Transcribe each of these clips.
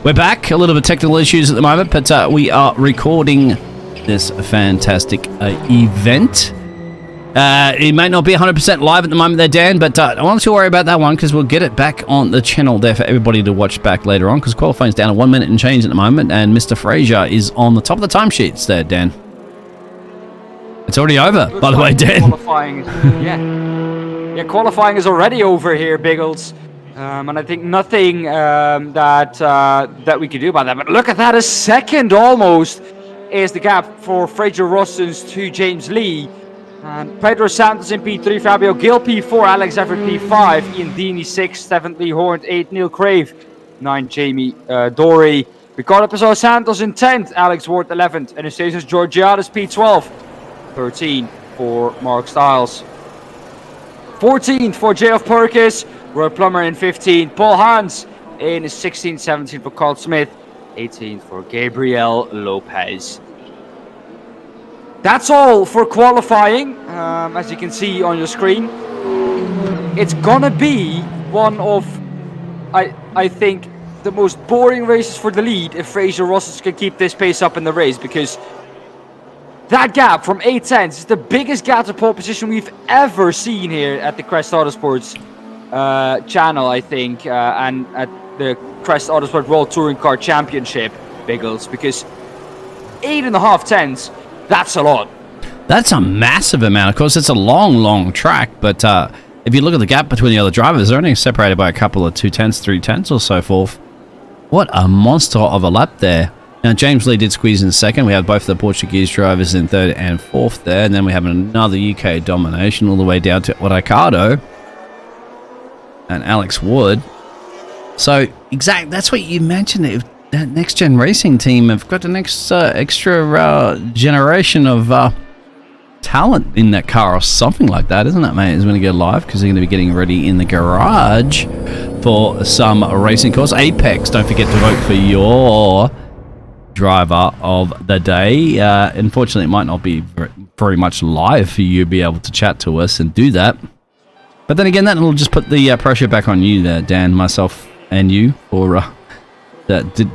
We're back. A little bit of technical issues at the moment, but we are recording this fantastic event. It may not be 100% live at the moment there, Dan, but I want to worry about that one because we'll get it back on the channel there for everybody to watch back later on because qualifying's down to 1 minute and change at the moment, and Mr. Fraser is on the top of the timesheets there, Dan. It's already over, by the way, Dan. Qualifying, qualifying is already over here, Biggles. And I think nothing that we could do about that. But look at that, a second almost is the gap for Fraser Rossens to James Lee. And Pedro Santos in P3, Fabio Gil P4, Alex Everitt P5, Ian Deeney 6, 7th Lee Horne 8, Neil Crave 9, Jamie Dory, Ricardo Pessoa Santos in 10th, Alex Ward 11th, Anastasios Georgiadis P12, 13 for Mark Stiles, 14th for J.F. Perkis, Roy Plummer in 15th, Paul Hans in 16th, 17th for Carl Smith, 18th for Gabriel Lopez. That's all for qualifying, as you can see on your screen. It's gonna be one of, I think, the most boring races for the lead if Fraser Rossens can keep this pace up in the race, because that gap from 8 tenths is the biggest gap to pole position we've ever seen here at the Crest Autosport's channel, I think, and at the Crest Autosport World Touring Car Championship, Biggles, because 8.5 tenths, that's a lot. That's a massive amount. Of course, it's a long track, but if you look at the gap between the other drivers, they're only separated by a couple of 2 tenths, 3 tenths or so forth. What a monster of a lap there. Now, James Lee did squeeze in second. We have both the Portuguese drivers in third and fourth there, and then we have another UK domination all the way down to Ricardo and Alex Wood. So, that's what you mentioned. That next gen racing team have got an extra generation of talent in that car or something like that, isn't it, mate? Is going to go live because they're going to be getting ready in the garage for some racing course. Apex, don't forget to vote for your driver of the day. Unfortunately, it might not be very much live for you to be able to chat to us and do that. But then again, that will just put the pressure back on you there, Dan, myself, and you for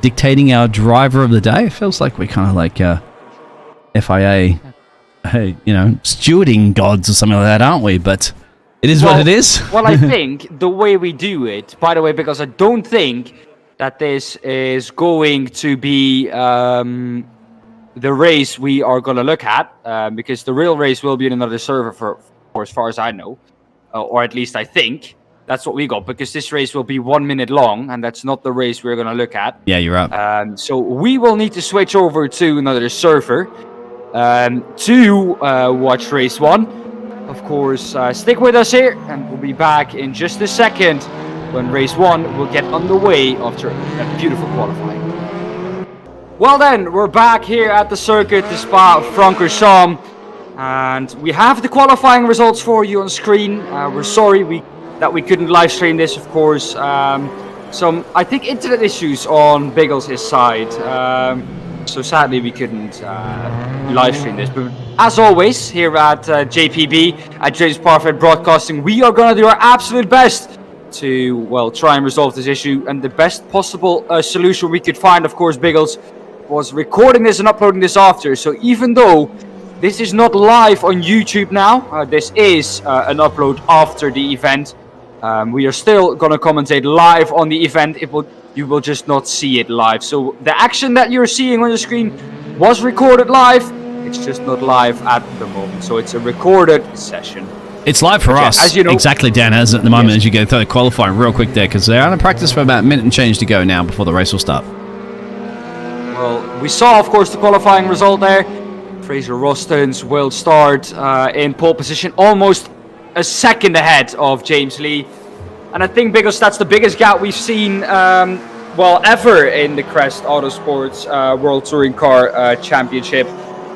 dictating our driver of the day. It feels like we're kind of like FIA, stewarding gods or something like that, aren't we? But it is what it is. Well, I think the way we do it, by the way, because I don't think that this is going to be the race we are going to look at, because the real race will be in another server for as far as I know, or at least I think. That's what we got, because this race will be 1 minute long, and that's not the race we're going to look at. Yeah, you're right. So we will need to switch over to another server to watch race 1. Of course, stick with us here, and we'll be back in just a second when race 1 will get underway after a beautiful qualifying. Well then, we're back here at the circuit, the Spa-Francorchamps, and we have the qualifying results for you on screen. We're sorry that we couldn't live stream this, of course. Some, I think, internet issues on Biggles' side. So sadly we couldn't live stream this. But as always, here at JPB, at JPBroadcasting, we are going to do our absolute best to, well, try and resolve this issue. And the best possible solution we could find, of course, Biggles, was recording this and uploading this after. So even though this is not live on YouTube now, this is an upload after the event. We are still going to commentate live on the event. You will just not see it live. So the action that you're seeing on the screen was recorded live. It's just not live at the moment. So it's a recorded session. It's live for us. As you know, exactly, Dan, as at the moment, as you go through the qualifying real quick there, because they're out of practice for about a minute and change to go now before the race will start. Well, we saw, of course, the qualifying result there. Fraser Rossens will start in pole position, almost a second ahead of James Lee. And I think, because that's the biggest gap we've seen, ever in the Crest Autosports World Touring Car Championship,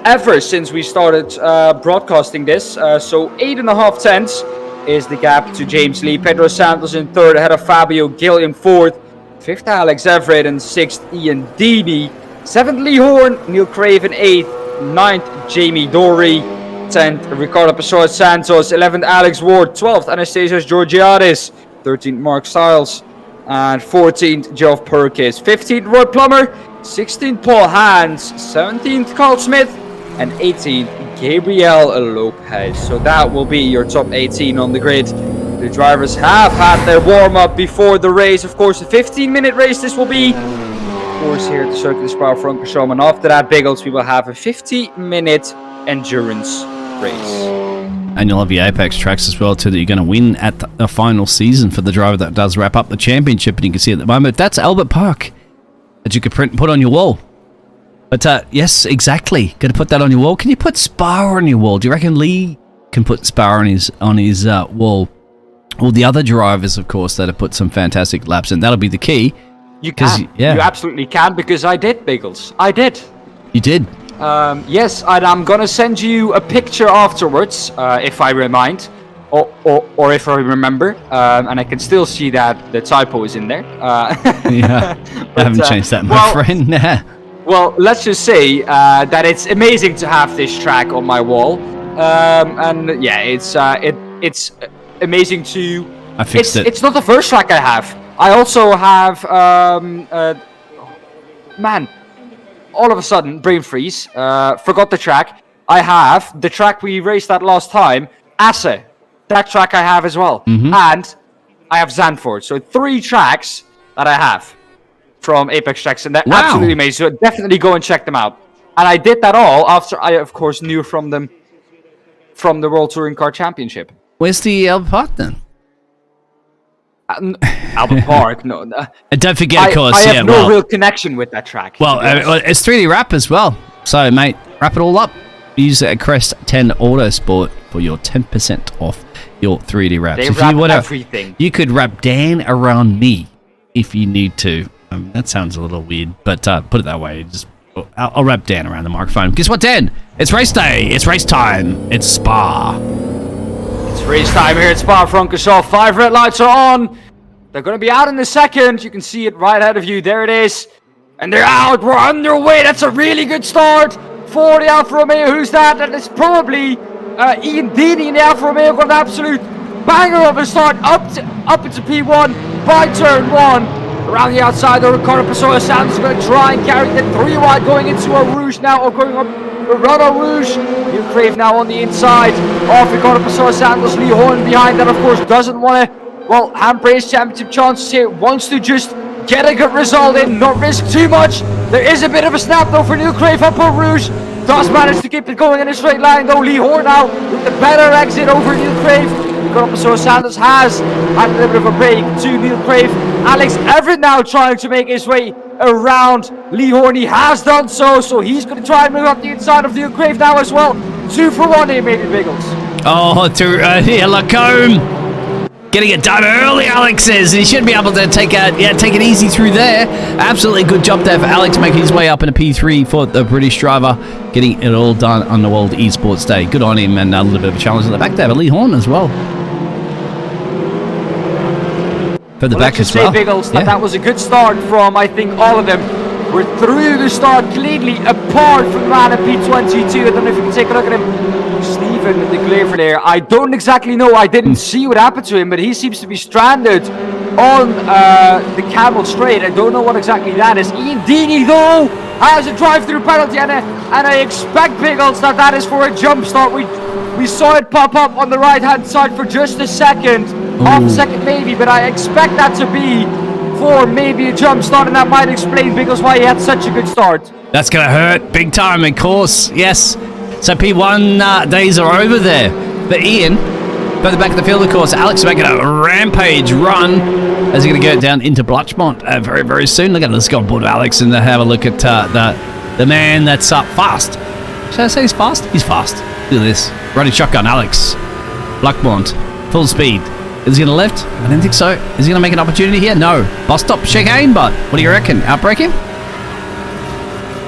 ever since we started broadcasting this. So 8.5 tenths is the gap to James Lee. Pedro Santos in third, ahead of Fabio Gil in fourth. Fifth, Alex Everitt, and sixth, Ian Deeney. Seventh, Lee Horne, Neil Crave in eighth. 9th, Jamie Dory. 10th, Ricardo Pessoa Santos. 11th, Alex Ward. 12th, Anastasios Georgiadis. 13th, Mark Stiles. and 14th, Geoff Perkins. 15th, Roy Plummer. 16th, Paul Hans. 17th, Carl Smith. And 18th, Gabriel Lopez. So that will be your top 18 on the grid. The drivers have had their warm-up before the race. Of course, a 15-minute race this will be. Of course, here at the Circuit of Spa-Francorchamps. And after that, Biggles, we will have a 50-minute endurance race. And you'll have your Apex tracks as well, too, that you're going to win at the final season for the driver that does wrap up the championship. And you can see at the moment, that's Albert Park that you could print and put on your wall. But, yes, exactly. Going to put that on your wall. Can you put Spa on your wall? Do you reckon Lee can put Spa on his wall? Well, the other drivers, of course, that have put some fantastic laps in. That'll be the key. You can. Yeah. You absolutely can, because I did, Biggles. I did. You did? Yes, and I'm going to send you a picture afterwards, if I remind. Or if I remember. And I can still see that the typo is in there. Yeah, I haven't changed that, my friend. Well, let's just say that it's amazing to have this track on my wall, and yeah, it's amazing to. I fixed it. It's not the first track I have. I also have man, all of a sudden brain freeze. Forgot the track. I have the track we raced that last time, Asse. That track I have as well, and I have Zandvoort. So 3 tracks that I have from Apex Tracks, and they're absolutely amazing. So definitely go and check them out. And I did that all after I, of course, knew from them from the World Touring Car Championship. Where's the Albert Park then? Albert Park, no. And don't forget, of course, I have no real connection with that track. Well, it's 3D wrap as well. So, mate, wrap it all up. Use a Crest 10 Autosport for your 10% off your 3D wraps. They wrap everything. You could wrap Dan around me if you need to. That sounds a little weird, but put it that way. I'll wrap Dan around the microphone. Guess what, Dan? It's race day. It's race time. It's Spa. It's race time here at Spa-Francorchamps. 5 red lights are on. They're going to be out in a second. You can see it right ahead of you. There it is. And they're out. We're underway. That's a really good start for the Alfa Romeo. Who's that? That is probably Ian Deeney in the Alfa Romeo. Got an absolute banger of a start up into P1 by turn 1. Around the outside, the Ricardo Pessoa Santos is going to try and carry the 3 wide going into a Rouge now, or going up Renault Rouge. New Crave now on the inside of Ricardo Pessoa Santos. Lee Horne behind that, of course, doesn't want to, well, hamper his championship chances here. Wants to just get a good result in, not risk too much. There is a bit of a snap though for New Crave up on Rouge. Does manage to keep it going in a straight line though. Lee Horne now with the better exit over New Crave. So Sanders has had a little bit of a break to Neil Crave. Alex Everitt now trying to make his way around Lee Horne. He has done so, so he's going to try and move up the inside of Neil Crave now as well. 2 for 1 here, maybe Biggles. Oh, to Lacombe. Getting it done early, Alex says. He should be able to take it easy through there. Absolutely good job there for Alex, making his way up in a P3 for the British driver, getting it all done on the World Esports Day. Good on him, and a little bit of a challenge at the back there, but Lee Horne as well. For the back as well. Biggles, that was a good start from, I think, all of them. We're through the start cleanly, apart from the man at P22. I don't know if you can take a look at him. Stephen de Klever there. I don't exactly know. I didn't see what happened to him, but he seems to be stranded on the Camel Straight. I don't know what exactly that is. Ian Deeney, though, has a drive-through penalty, and I expect, Biggles, that is for a jump start. We saw it pop up on the right-hand side for just a second. Half a second maybe, but I expect that to be for maybe a jump start, and that might explain, Biggles, why he had such a good start. That's going to hurt big time, of course. Yes. So P1 days are over there. But Ian, further back in the field, of course, Alex is making a rampage run as he's going to go down into Blatchmont very, very soon. Look at let's go on board Alex and have a look at the man that's up fast. Should I say he's fast? He's fast. Look at this. Running shotgun, Alex. Blatchmont, full speed. Is he going to lift? I don't think so. Is he going to make an opportunity here? No. Bus stop chicane, but what do you reckon? Outbreak him?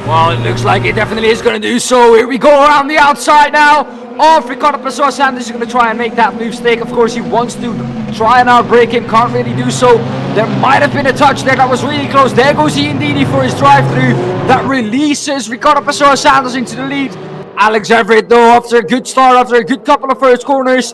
Well, it looks like it definitely is going to do so. Here we go around the outside now. Off Ricardo Pessoa Santos is going to try and make that move stick. Of course, he wants to try and outbreak him. Can't really do so. There might have been a touch there that was really close. There goes Ian Deeney for his drive-through. That releases Ricardo Pessoa Santos into the lead. Alex Everitt, though, after a good start, after a good couple of first corners.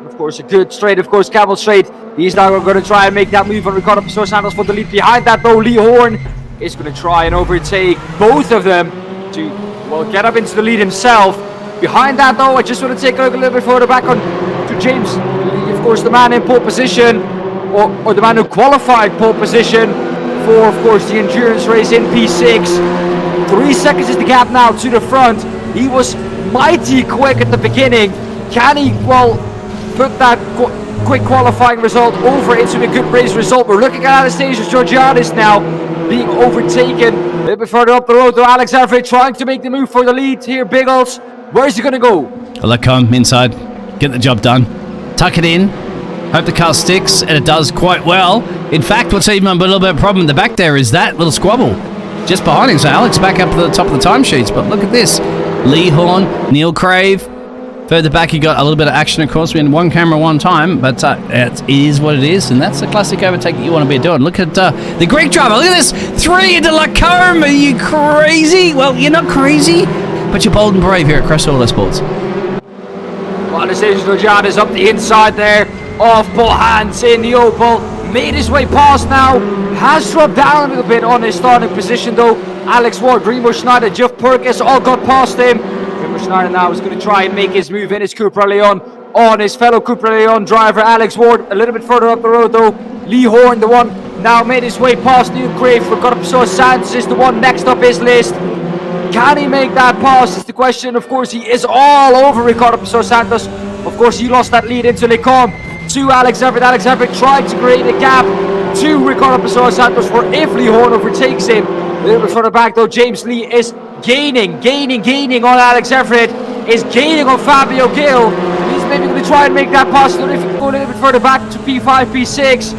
Of course, a good straight, of course, Camel straight. He's now going to try and make that move on Ricardo Pessoa Santos for the lead. Behind that, though, Lee Horne is going to try and overtake both of them to, well, get up into the lead himself. Behind that, though, I just want to take a look a little bit further back on to James Lee, of course, the man in pole position, or the man who qualified pole position for, of course, the endurance race in P6. 3 seconds is the gap now to the front. He was mighty quick at the beginning. Can he, well, put that quick qualifying result over into a good race result? We're looking at Anastasios Georgiadis now being overtaken a little bit further up the road, though. Alex Everitt trying to make the move for the lead here. Biggles, where is he going to go? Let come inside, get the job done, tuck it in, hope the car sticks, and it does quite well. In fact, what's even a little bit of a problem in the back there is that little squabble just behind him. So Alex back up to the top of the timesheets, but look at this. Lee Horne, Neil Crave. Further back, you got a little bit of action, of course. We had one camera, one time, but it is what it is, and that's the classic overtake that you want to be doing. Look at the Greek driver. Look at this. 3 into Lacombe. Are you crazy? Well, you're not crazy, but you're bold and brave here at Crest Autosport. Well, Anastasios Georgiadis up the inside there. Off Paul Hans in the Opel. Made his way past now. Has dropped down a little bit on his starting position, though. Alex Ward, Remo Schneider, Jeff Perkins all got past him. Remo Schneider now is going to try and make his move in his Cupra Leon on his fellow Cupra Leon driver, Alex Ward. A little bit further up the road, though. Lee Horne, the one now made his way past Neil Crave. Ricardo Pessoa Santos is the one next up his list. Can he make that pass is the question. Of course, he is all over Ricardo Pessoa Santos. Of course, he lost that lead into Lecombe to Alex Everitt. Alex Everitt tried to create a gap to Ricardo Pessoa Santos for if Lee Horne overtakes him. A little bit further back, though, James Lee is gaining on Alex Everitt, is gaining on Fabio Gil. He's maybe going to try and make that pass. If you go a little bit further back to P5, P6,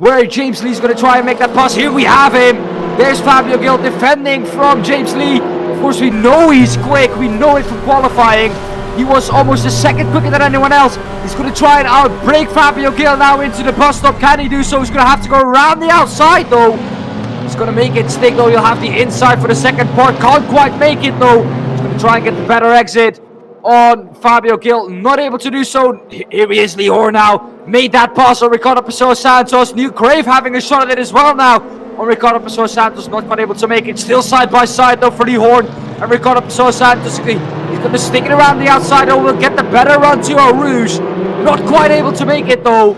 where James Lee's going to try and make that pass. Here we have him. There's Fabio Gil defending from James Lee. Of course, we know he's quick. We know it from qualifying. He was almost a second quicker than anyone else. He's going to try and outbrake Fabio Gil now into the bus stop. Can he do so? He's going to have to go around the outside, though. He's going to make it stick, though. He'll have the inside for the second part. Can't quite make it, though. He's going to try and get the better exit on Fabio Gil. Not able to do so. Here he is, Lee Horne now. Made that pass on Ricardo Pessoa Santos. Neil Crave having a shot at it as well now on Ricardo Pessoa Santos. Not quite able to make it. Still side by side, though, for Lee Horne and Ricardo Pessoa Santos. He's going to stick it around the outside. Oh, we'll get the better run to Eau Rouge. Not quite able to make it, though.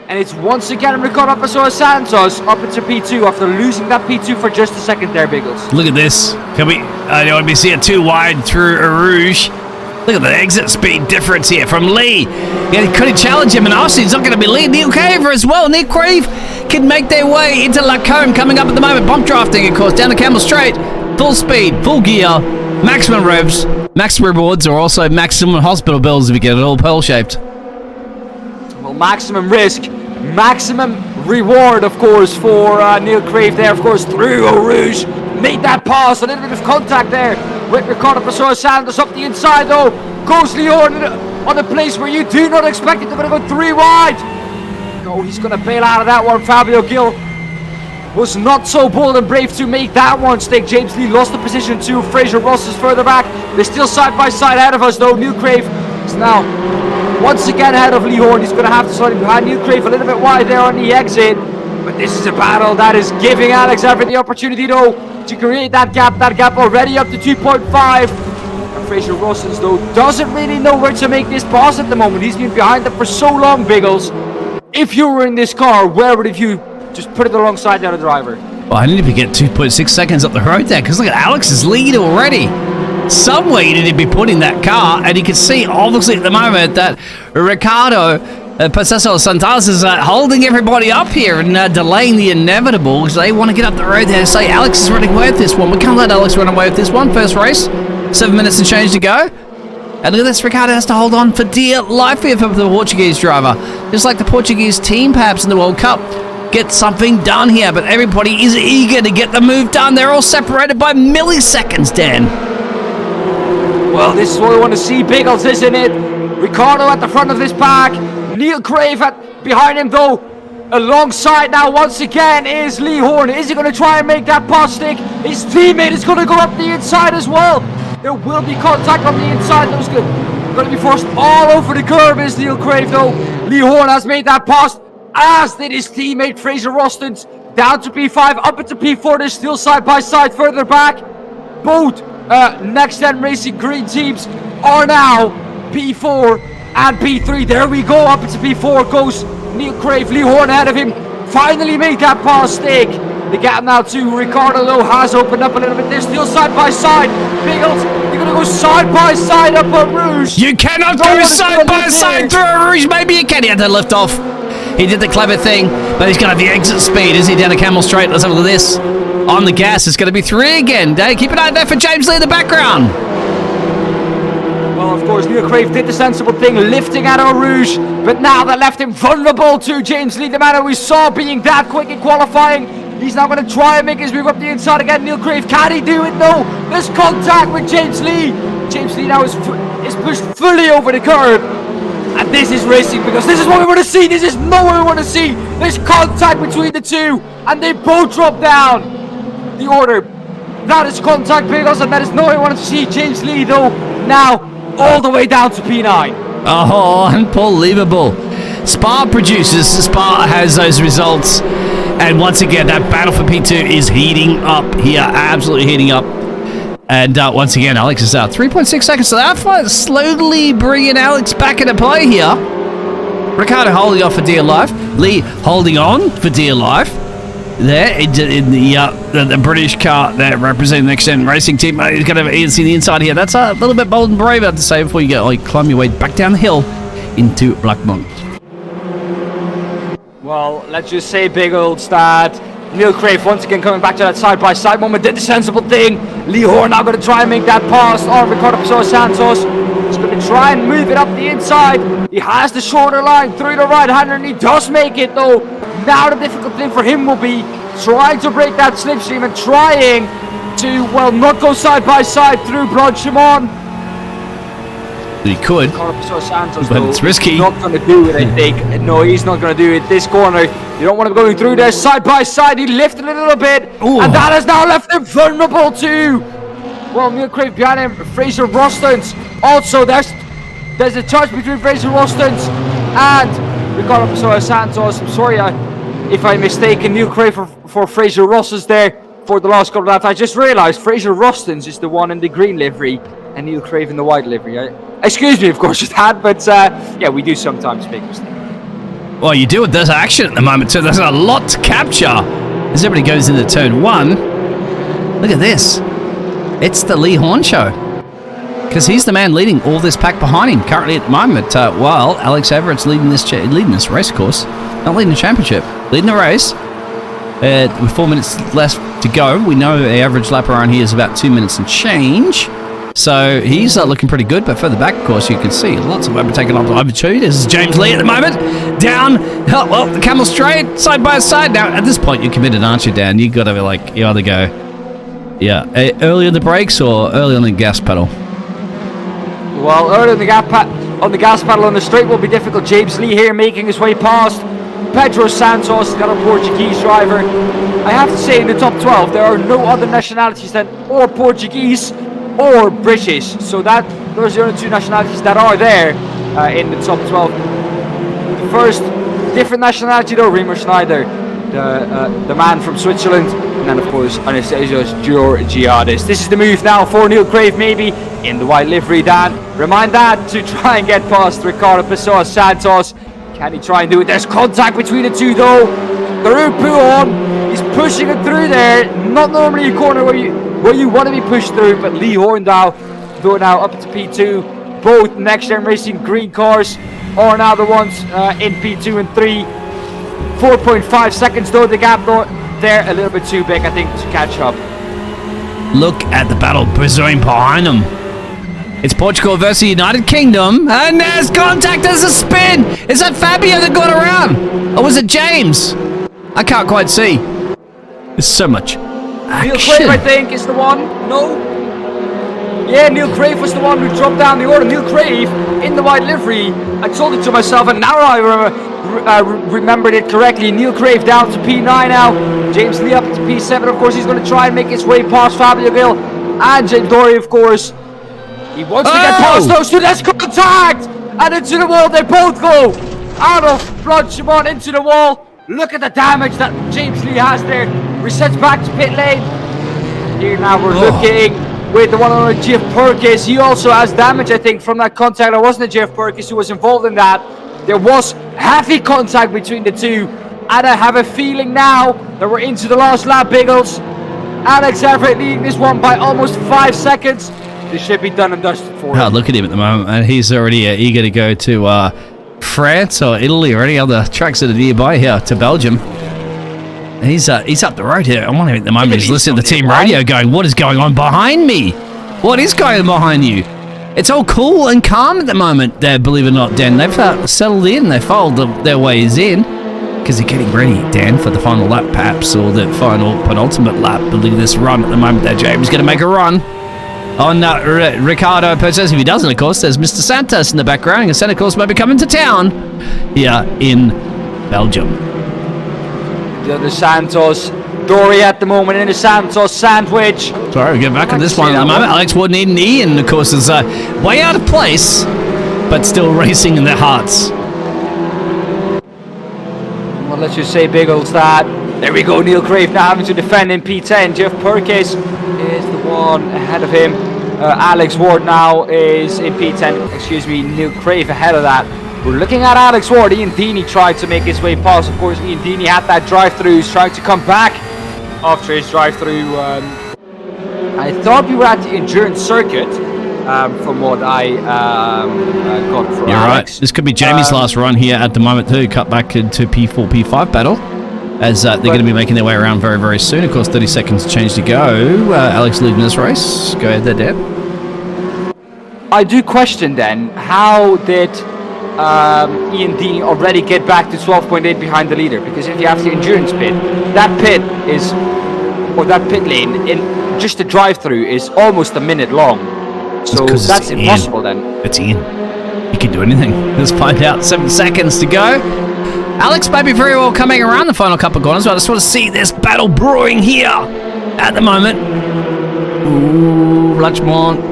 And it's once again Ricardo Pessoa Santos up into P2 after losing that P2 for just a second there, Biggles. Look at this. Can we? I don't want to see it too wide through Eau Rouge. Look at the exit speed difference here from Lee. Yeah, could he challenge him? And obviously he's not going to be Lee. Neil Crave as well. Neil Crave can make their way into Lacombe coming up at the moment. Bump drafting, of course, down the Camel Straight. Full speed, full gear, maximum revs, maximum rewards, or also maximum hospital bills if you get it all pearl-shaped. Well, maximum risk, maximum reward, of course, for Neil Crave there, of course, through Eau Rouge. Made that pass, a little bit of contact there with Ricardo Pessoa Santos up the inside, though. Goes Lee Horne on a place where you do not expect it. They're going to go 3 wide. No, he's going to bail out of that one. Fabio Gil was not so bold and brave to make that one stick. James Lee lost the position to Fraser Ross is further back. They're still side by side ahead of us, though. Neil Crave is now once again ahead of Lee Horne. He's going to have to slide behind Neil Crave a little bit wide there on the exit. But this is a battle that is giving Alex Everitt the opportunity, though, to create that gap already up to 2.5. And Fraser Rossens, though, doesn't really know where to make this pass at the moment. He's been behind them for so long, Biggles. If you were in this car, where would you just put it alongside the other driver? Well, I need to get 2.6 seconds up the road there, because look at Alex's lead already. Somewhere you need to be putting that car, and you can see, obviously, at the moment that Ricardo Pessoa Santos is holding everybody up here and delaying the inevitable, because they want to get up the road there and say Alex is running away with this one. We can't let Alex run away with this one. First race, 7 minutes and change to go. And look at this, Ricardo has to hold on for dear life here for the Portuguese driver. Just like the Portuguese team, perhaps, in the World Cup. Get something done here, but everybody is eager to get the move done. They're all separated by milliseconds, Dan. Well, this is what we want to see, Biggles, isn't it? Ricardo at the front of this pack. Neil Crave behind him, though. Alongside now, once again, is Lee Horne. Is he going to try and make that pass stick? His teammate is going to go up the inside as well. There will be contact on the inside. That was going Going to be forced all over the curb is Neil Crave though. Lee Horne has made that pass, as did his teammate Fraser Rostons. Down to P5, up into P4, they're still side by side further back. Both Next Gen Racing Green teams are now P4 and P3. There we go, up into P4 goes Neil Crave. Lee Horne ahead of him. Finally made that pass stick. The gap now to Ricardo Lowe has opened up a little bit. They're still side by side. Biggles, you're going to go side by side up a Rouge. You cannot go side by side through a Rouge. Maybe you can. He had to lift off. He did the clever thing, but he's going to have the exit speed. Is he down a Camel Straight? Let's have a look at this. On the gas, it's going to be 3 again. Keep an eye there for James Lee in the background. Well, of course, Neil Crave did the sensible thing, lifting out Eau Rouge, but now that left him vulnerable to James Lee, the man who we saw being that quick in qualifying. He's now going to try and make his move up the inside again. Neil Crave, can he do it? No. There's contact with James Lee. James Lee now is pushed fully over the curb. And this is racing, because this is what we want to see. This is not what we want to see. There's contact between the two, and they both drop down the order. That is contact, Biggles, and that is not what we want to see. James Lee, though, now all the way down to P9. Oh, unbelievable. Spa produces. Spa has those results. And once again, that battle for P2 is heating up here. Absolutely heating up. And once again, Alex is out. 3.6 seconds. So that slowly bringing Alex back into play here. Ricardo holding off for dear life. Lee holding on for dear life. There in the British car there representing the Next Gen Racing team. He's going to see the inside here. That's a little bit bold and brave, I have to say, before you climb your way back down the hill into Blackmont. Well, let's just say, Biggles, that Neil Crave once again coming back to that side-by-side moment, did the sensible thing. Lee Horne now going to try and make that pass on Ricardo Santos. He's going to try and move it up the inside. He has the shorter line through the right-hander, and he does make it, though. Now the difficult thing for him will be trying to break that slipstream and trying to, well, not go side-by-side through Blanchimont. He could, Santos, but it's risky. He's not going to do it, I think. No, he's not going to do it. This corner, you don't want him going through there side by side. He lifted a little bit, and that has now left him vulnerable to, well, Neil Crave behind him, Fraser Rostons. Also, there's a touch between Fraser Rostons and Ricardo Santos. I'm sorry if I'm mistaken. Neil Crave for Fraser Rostons there for the last couple of laps. I just realised Fraser Rostons is the one in the green livery and Neil Crave in the white livery. Excuse me, of course, with that, but yeah, we do sometimes make mistakes. Well, you do it. There's action at the moment, so there's a lot to capture as everybody goes into turn 1. Look at this. It's the Lee Horne show, because he's the man leading all this pack behind him currently at the moment, while Alex Everitt's leading this race course. Not leading the championship, leading the race. With 4 minutes left to go, we know the average lap around here is about 2 minutes and change. So he's looking pretty good, but further back, of course, you can see lots of overtaking up over 2. This is James Lee at the moment. Down, well, the Camel Straight, side by side. Now, at this point, you're committed, aren't you, Dan? You've got to be like, you either go, yeah, early on the brakes or early on the gas pedal. Well, early on the gas pedal on the straight will be difficult. James Lee here making his way past Pedro Santos, the other Portuguese driver. I have to say, in the top 12, there are no other nationalities than or Portuguese or British, so those are the only 2 nationalities that are there in the top 12. The first different nationality though, Remo Schneider, the man from Switzerland, and then of course Anastasios Georgiadis. This is the move now for Neil Crave, maybe in the white livery. Dan, remind that to try and get past Ricardo Pessoa Santos. Can he try and do it? There's contact between the two though. Through Puon, he's pushing it through there. Not normally a corner where you want to be pushed through, but Lee Horne now up to P2. Both Next Gen Racing green cars are now the ones in P2 and 3. 4.5 seconds though, the gap there a little bit too big, I think, to catch up. Look at the battle pursuing behind them. It's Portugal versus United Kingdom, and there's contact, there's a spin. Is that Fabio that got around? Or was it James? I can't quite see. There's so much action. Neil Crave, I think, is the one. No? Yeah, Neil Crave was the one who dropped down the order. Neil Crave in the white livery. I told it to myself, and now I remembered it correctly. Neil Crave down to P9 now. James Lee up to P7. Of course, he's going to try and make his way past Fabio Gil and James Dory, of course. He wants to get past those two. There's contact! And into the wall they both go. Out of Francorchamps into the wall. Look at the damage that James Lee has there. Resets back to pit lane. Here now we're looking with the one on Jeff Perkins. He also has damage, I think, from that contact. It wasn't a Jeff Perkins who was involved in that. There was heavy contact between the two. And I have a feeling now that we're into the last lap, Biggles. Alex Everitt leading this one by almost 5 seconds. This should be done and dusted for him. Look at him at the moment, and he's already eager to go to France or Italy or any other tracks that are nearby here to Belgium. He's up the road here. I want him at the moment. He's listening to the team radio going, what is going on behind me? What is going on behind you? It's all cool and calm at the moment there, believe it or not, Dan. They've settled in. They followed their ways in because they're getting ready, Dan, for the final lap perhaps, or the final penultimate lap. Believe this run at the moment there. James going to make a run on Ricardo Perez. If he doesn't, of course, there's Mr. Santos in the background. And Santa Claus might be coming to town here in Belgium. The Santos, Dory at the moment in the Santos sandwich. Sorry, we get back on this one at the moment. Alex Ward and Ian, of course, is way out of place, but still racing in their hearts. Well, let's just say, Biggles, that there we go. Neil Crave now having to defend in P10. Jeff Perkins is the one ahead of him. Alex Ward now is in P10. Excuse me, Neil Crave ahead of that. We're looking at Alex Ward. Ian Deeney tried to make his way past. Of course, Ian Deeney had that drive-through. He's trying to come back after his drive-through. I thought we were at the endurance circuit, from what I got from Alex. Right. This could be Jamie's last run here at the moment too. Cut back into P4, P5 battle, as they're going to be making their way around very, very soon. Of course, 30 seconds change to go. Alex leading this race. Go ahead there, Dan. I do question then, how did Ian Deeney already get back to 12.8 behind the leader? Because if you have the endurance pit, that pit is, or that pit lane in just the drive-through is almost a minute long. So that's impossible then. It's Ian. He can do anything. Let's find out. 7 seconds to go. Alex may be very well coming around the final couple of corners, but I just want to see this battle brewing here at the moment. Ooh, Lunchmont.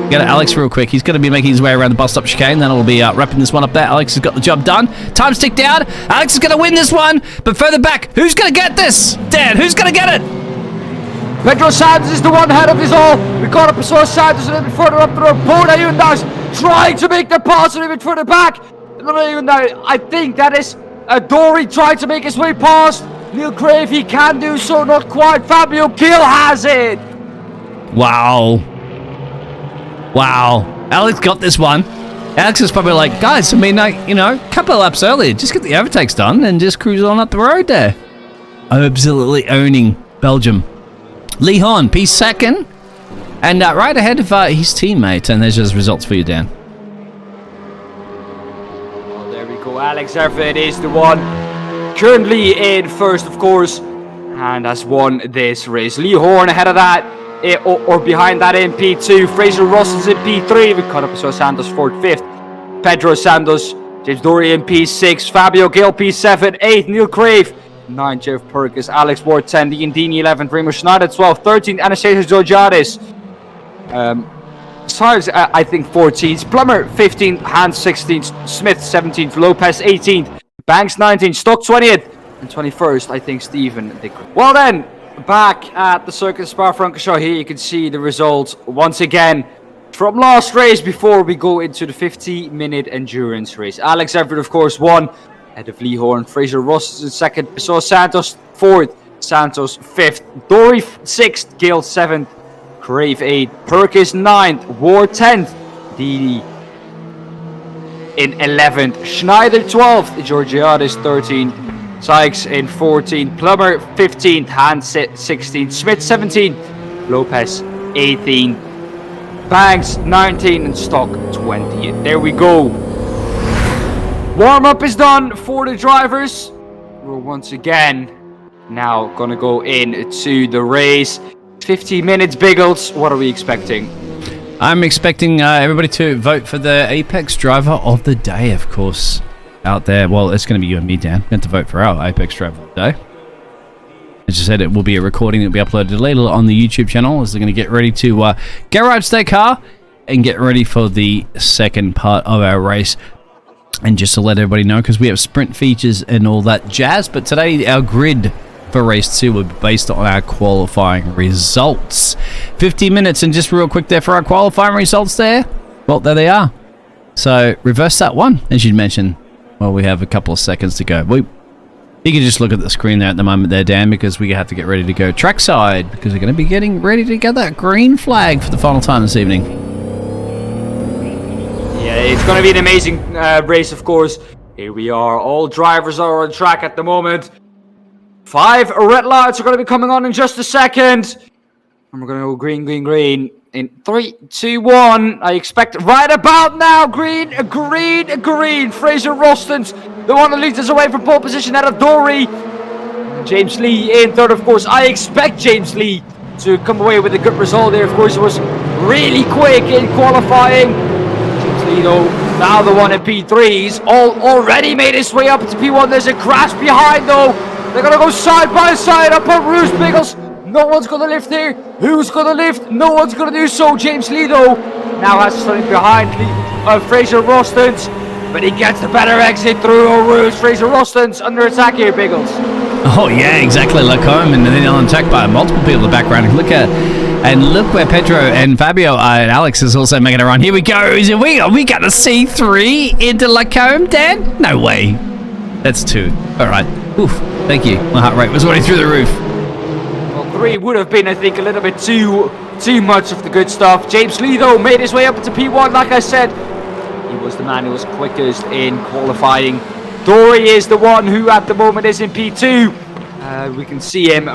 Get to Alex real quick. He's going to be making his way around the bus stop chicane. Then it'll be wrapping this one up there. Alex has got the job done. Time's ticked down. Alex is going to win this one. But further back, who's going to get this? Dan, who's going to get it? Pedro Santos is the one ahead of us all. Ricardo Pessoa Santos a little bit further up the road. Both Hyundai's trying to make the pass a little bit further back. I think that is Dory trying to make his way past. Neil Crave, he can do so, not quite. Fabio Gil has it. Wow. Wow. Alex got this one. Alex is probably like, guys, I mean, a couple of laps earlier, just get the overtakes done and just cruise on up the road there. Absolutely owning Belgium. Lee Horne, P2, and right ahead of his teammate. And there's just results for you, Dan. Well, there we go. Alex Everitt is the one currently in first, of course, and has won this race. Lee Horne ahead of that, or behind that in P2. Fraser Ross is in P3. We caught up with Santos 4th, 5th. Pedro Santos, James Dory in P6. Fabio Gil P7, 8th. Neil Crave 9, Jeff Perkins, Alex Ward 10, Ian Deeney 11, Remo Schneider 12, 13, Anastasios Georgiadis. Cyrus, I think 14th, Plummer 15th, Hans 16th, Smith 17th, Lopez 18th, Banks 19th, Stock 20th, and 21st, I think Stephen. Well then, back at the circuit Spa-Francorchamps here, you can see the results once again from last race before we go into the 50-minute endurance race. Alex Everitt, of course, won. Ahead of Lee Horne, Fraser Ross is in 2nd, Pessoa Santos 4th, Santos 5th, Dory 6th, Gil 7th, Crave 8th, Perkins 9th, Ward 10th, Deeney in 11th, Schneider 12th, Georgiadis 13th, Sykes in 14th, Plummer 15th, Hans 16th, Smith 17th, Lopez 18th, Banks 19th, and Stock 20th. There we go. Warm-up is done for the drivers. We're once again now gonna go into the race. 50 minutes, Biggles. What are we expecting? I'm expecting everybody to vote for the Apex driver of the day, of course, out there. Well, it's going to be you and me, Dan. We're going to vote for our Apex driver of the day. As I said, it will be a recording that will be uploaded later on the YouTube channel as they're going to get ready to garage their car and get ready for the second part of our race. And just to let everybody know, because we have sprint features and all that jazz, but today our grid for race 2 will be based on our qualifying results. 50 minutes, and just real quick there for our qualifying results there. Well, there they are. So reverse that one, as you mentioned. Well, we have a couple of seconds to go. You can just look at the screen there at the moment there, Dan, because we have to get ready to go trackside, because we're going to be getting ready to get that green flag for the final time this evening. Yeah, it's going to be an amazing race, of course. Here we are. All drivers are on track at the moment. 5 red lights are going to be coming on in just a second. And we're going to go green, green, green. In 3, 2, 1. I expect right about now. Green, green, green. Fraser Rostons, the one that leads us away from pole position out of Dory. James Lee in third, of course. I expect James Lee to come away with a good result there. Of course, it was really quick in qualifying. James Lee, though, now the one in P3. He's already made his way up to P1. There's a crash behind, though. They're going to go side by side up on Rouge Biggles. No one's going to lift here. Who's going to lift? No one's going to do so. James Lee, though, now has something behind Fraser Rostons. But he gets the better exit through Rouge. Fraser Rostons under attack here, Biggles. Oh, yeah, exactly. Lacombe, and then on attack by multiple people in the background. Look where Pedro and Fabio and Alex is also making a run. Here we go. We got a C3 into Lacombe, Dan? No way. That's 2. All right. Oof. Thank you. My heart rate was running through the roof. 3 would have been, I think, a little bit too much of the good stuff. James Lee, though, made his way up to P1. Like I said, he was the man who was quickest in qualifying. Dory is the one who at the moment is in P2. We can see him.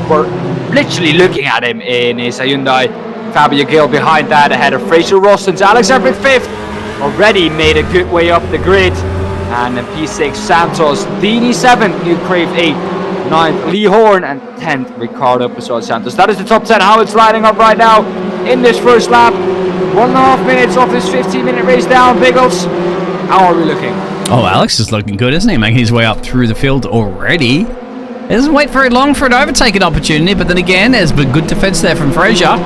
We're literally looking at him in his Hyundai. Fabio Gil behind that, ahead of Fraser Rostons. Alex Everitt 5th. Already made a good way up the grid. And in P6, Santos. Dini 7th. New Crave 8th. 9th, Lee Horne, and 10th, Ricardo Pessoa Santos. That is the top 10, how it's lining up right now in this first lap. 1.5 minutes off this 15-minute race down. Biggles, how are we looking? Oh, Alex is looking good, isn't he? Making his way up through the field already. He doesn't wait very long for an overtaking opportunity, but then again, there's been good defense there from Fraser.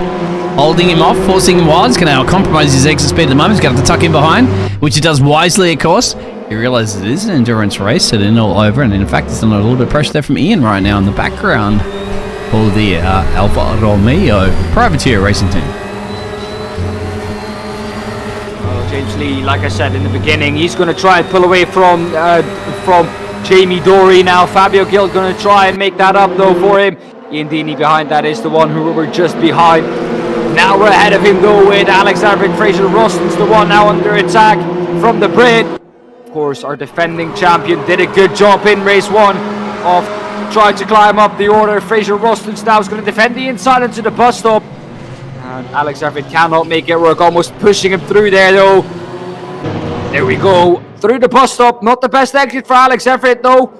Holding him off, forcing him wide. He's going to now compromise his exit speed at the moment. He's going to have to tuck in behind, which he does wisely, of course. He realizes it is an endurance race, so they're all over, and in fact, there's a little bit of pressure there from Ian right now in the background for the Alfa Romeo privateer racing team. Well, James Lee, like I said in the beginning, he's going to try and pull away from Jamie Dory now. Fabio Gil going to try and make that up, though, for him. Ian Dini behind that is the one who we were just behind. Now we're ahead of him, though, with Alex Everitt. Fraser Rostons, the one now under attack from the Brit. Of course, our defending champion did a good job in race 1 of trying to climb up the order. Fraser Rostons now is going to defend the inside into the bus stop. And Alex Everitt cannot make it work, almost pushing him through there, though. There we go, through the bus stop. Not the best exit for Alex Everitt, though.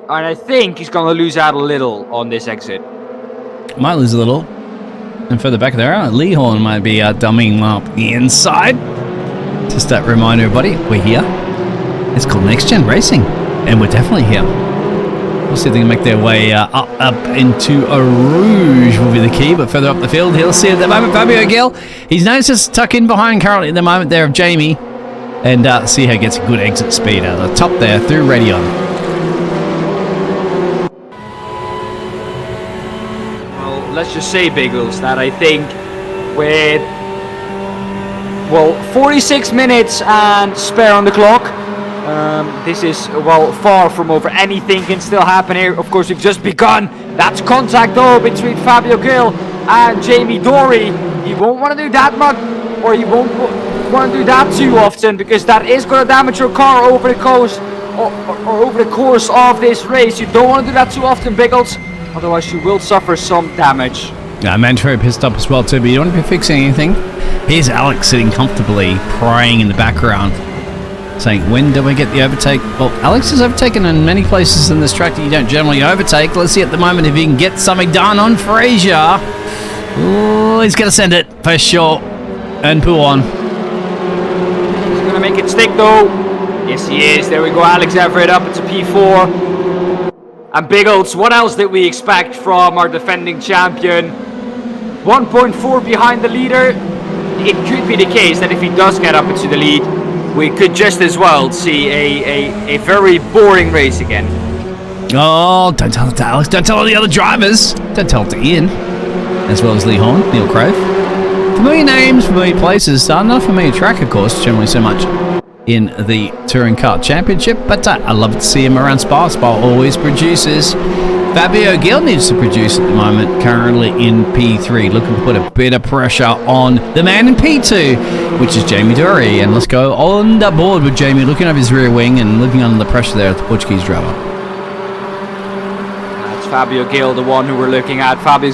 And I think he's going to lose out a little on this exit. Might lose a little. And further back there, Lee Horne might be dumbing up the inside. Just that reminder, everybody, we're here. It's called Next Gen Racing, and we're definitely here. We'll see if they can make their way up into a Rouge will be the key, but further up the field, he'll see at the moment Fabio Gil. He's noticed us tuck in behind currently at the moment there of Jamie, and see how he gets a good exit speed out of the top there through radio. Well, let's just say, Biggles, that I think with 46 minutes and spare on the clock. This is, far from over. Anything can still happen here. Of course, we've just begun. That's contact, though, between Fabio Gil and Jamie Dory. You won't want to do that much, or you won't want to do that too often, because that is going to damage your car over the course, or over the course of this race. You don't want to do that too often, Biggles. Otherwise, you will suffer some damage. Yeah, I'm very pissed up as well too, but you don't want to be fixing anything. Here's Alex sitting comfortably, crying in the background, saying, when do we get the overtake? Well, Alex is overtaken in many places in this track that you don't generally overtake. Let's see at the moment if he can get something done on Fraser. Oh, he's going to send it for sure. And pull on. He's going to make it stick, though. Yes, he is. There we go. Alex Everitt up into P4. And Biggles, what else did we expect from our defending champion? 1.4 behind the leader. it could be the case that if he does get up into the lead, we could just as well see a very boring race again. Oh, don't tell it to Alex. Don't tell the other drivers. Don't tell it to Ian. As well as Lee Horne, Neil Crave. Familiar names, familiar places. Not a familiar track, of course, generally so much in the Touring Car Championship. But I love to see him around Spa. Spa always produces. Fabio Gil needs to produce at the moment, currently in P3, looking to put a bit of pressure on the man in P2, which is Jamie Dory. And let's go on the board with Jamie, looking over his rear wing and looking under the pressure there at the Portuguese driver. That's Fabio Gil, the one who we're looking at. Fabio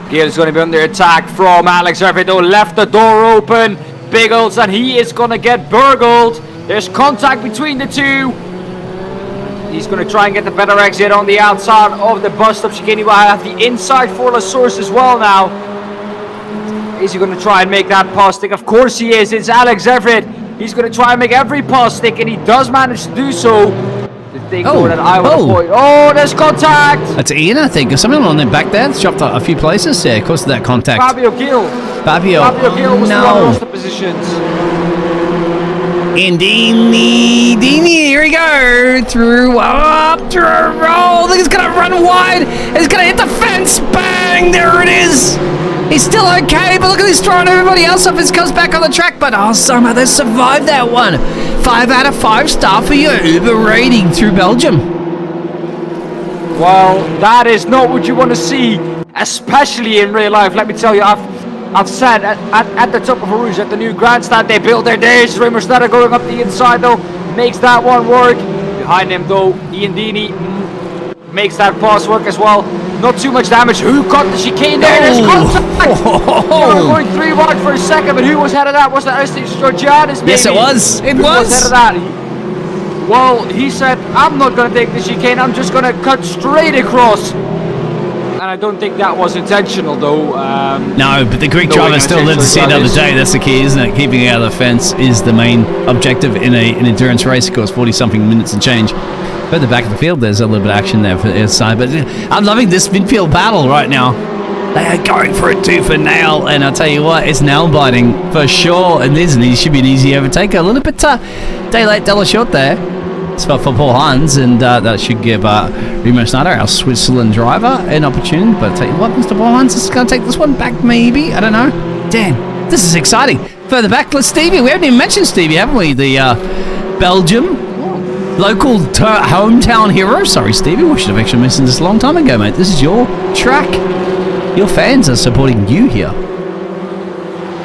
Gil is going to be under attack from Alex Everitt, left the door open. Biggles, and he is going to get burgled. There's contact between the two. He's going to try and get the better exit on the outside of the bus stop chicane. He will have the inside for the source as well now. Is he going to try and make that pass stick? Of course he is. It's Alex Everitt. He's going to try and make every pass stick, and he does manage to do so. The thing that I would avoid. Oh, there's contact. That's Ian, I think. There's something on the back there. It's dropped a few places. Yeah, of course, that contact. Fabio Gil. Fabio Gil was the one who lost the positions. And Deanie, here we go. Through, up, through, roll. He's going to run wide. He's going to hit the fence. Bang, there it is. He's still okay, but look at this, throwing everybody else off. He comes back on the track, but somehow they survived that one. 5 out of 5 star for your Uber rating through Belgium. Well, that is not what you want to see, especially in real life. Let me tell you, I've said at the top of Rouge, at the new grandstand they built their days. Remo Snetter going up the inside though, makes that one work. Behind him though, Ian Deanie makes that pass work as well. Not too much damage. Who caught the chicane there? There's contact! They were going 3-1 for a second, but who was ahead of that? Was that Georgianis maybe? Yes, it was. It who was. Ahead of that? Well, he said, I'm not going to take the chicane. I'm just going to cut straight across. And I don't think that was intentional, though. No, but the Greek driver still lives to see another day. That's the key, isn't it? Keeping it out of the fence is the main objective in an endurance race. Of course, 40-something minutes and change. Further back of the field, there's a little bit of action there for the side. But I'm loving this midfield battle right now. They are going for it tooth and nail. And I'll tell you what, it's nail-biting for sure. And he should be an easy overtaker. A little bit day late, dollar short there. It's for Paul Hans, and that should give Remo Snetter, our Switzerland driver, an opportunity. But I'll tell you what, Mr. Paul Hans is going to take this one back, maybe. I don't know. Damn, this is exciting. Further back, let's Stevie. We haven't even mentioned Stevie, haven't we? The Belgium local hometown hero. Sorry, Stevie. We should have actually mentioned this a long time ago, mate. This is your track. Your fans are supporting you here.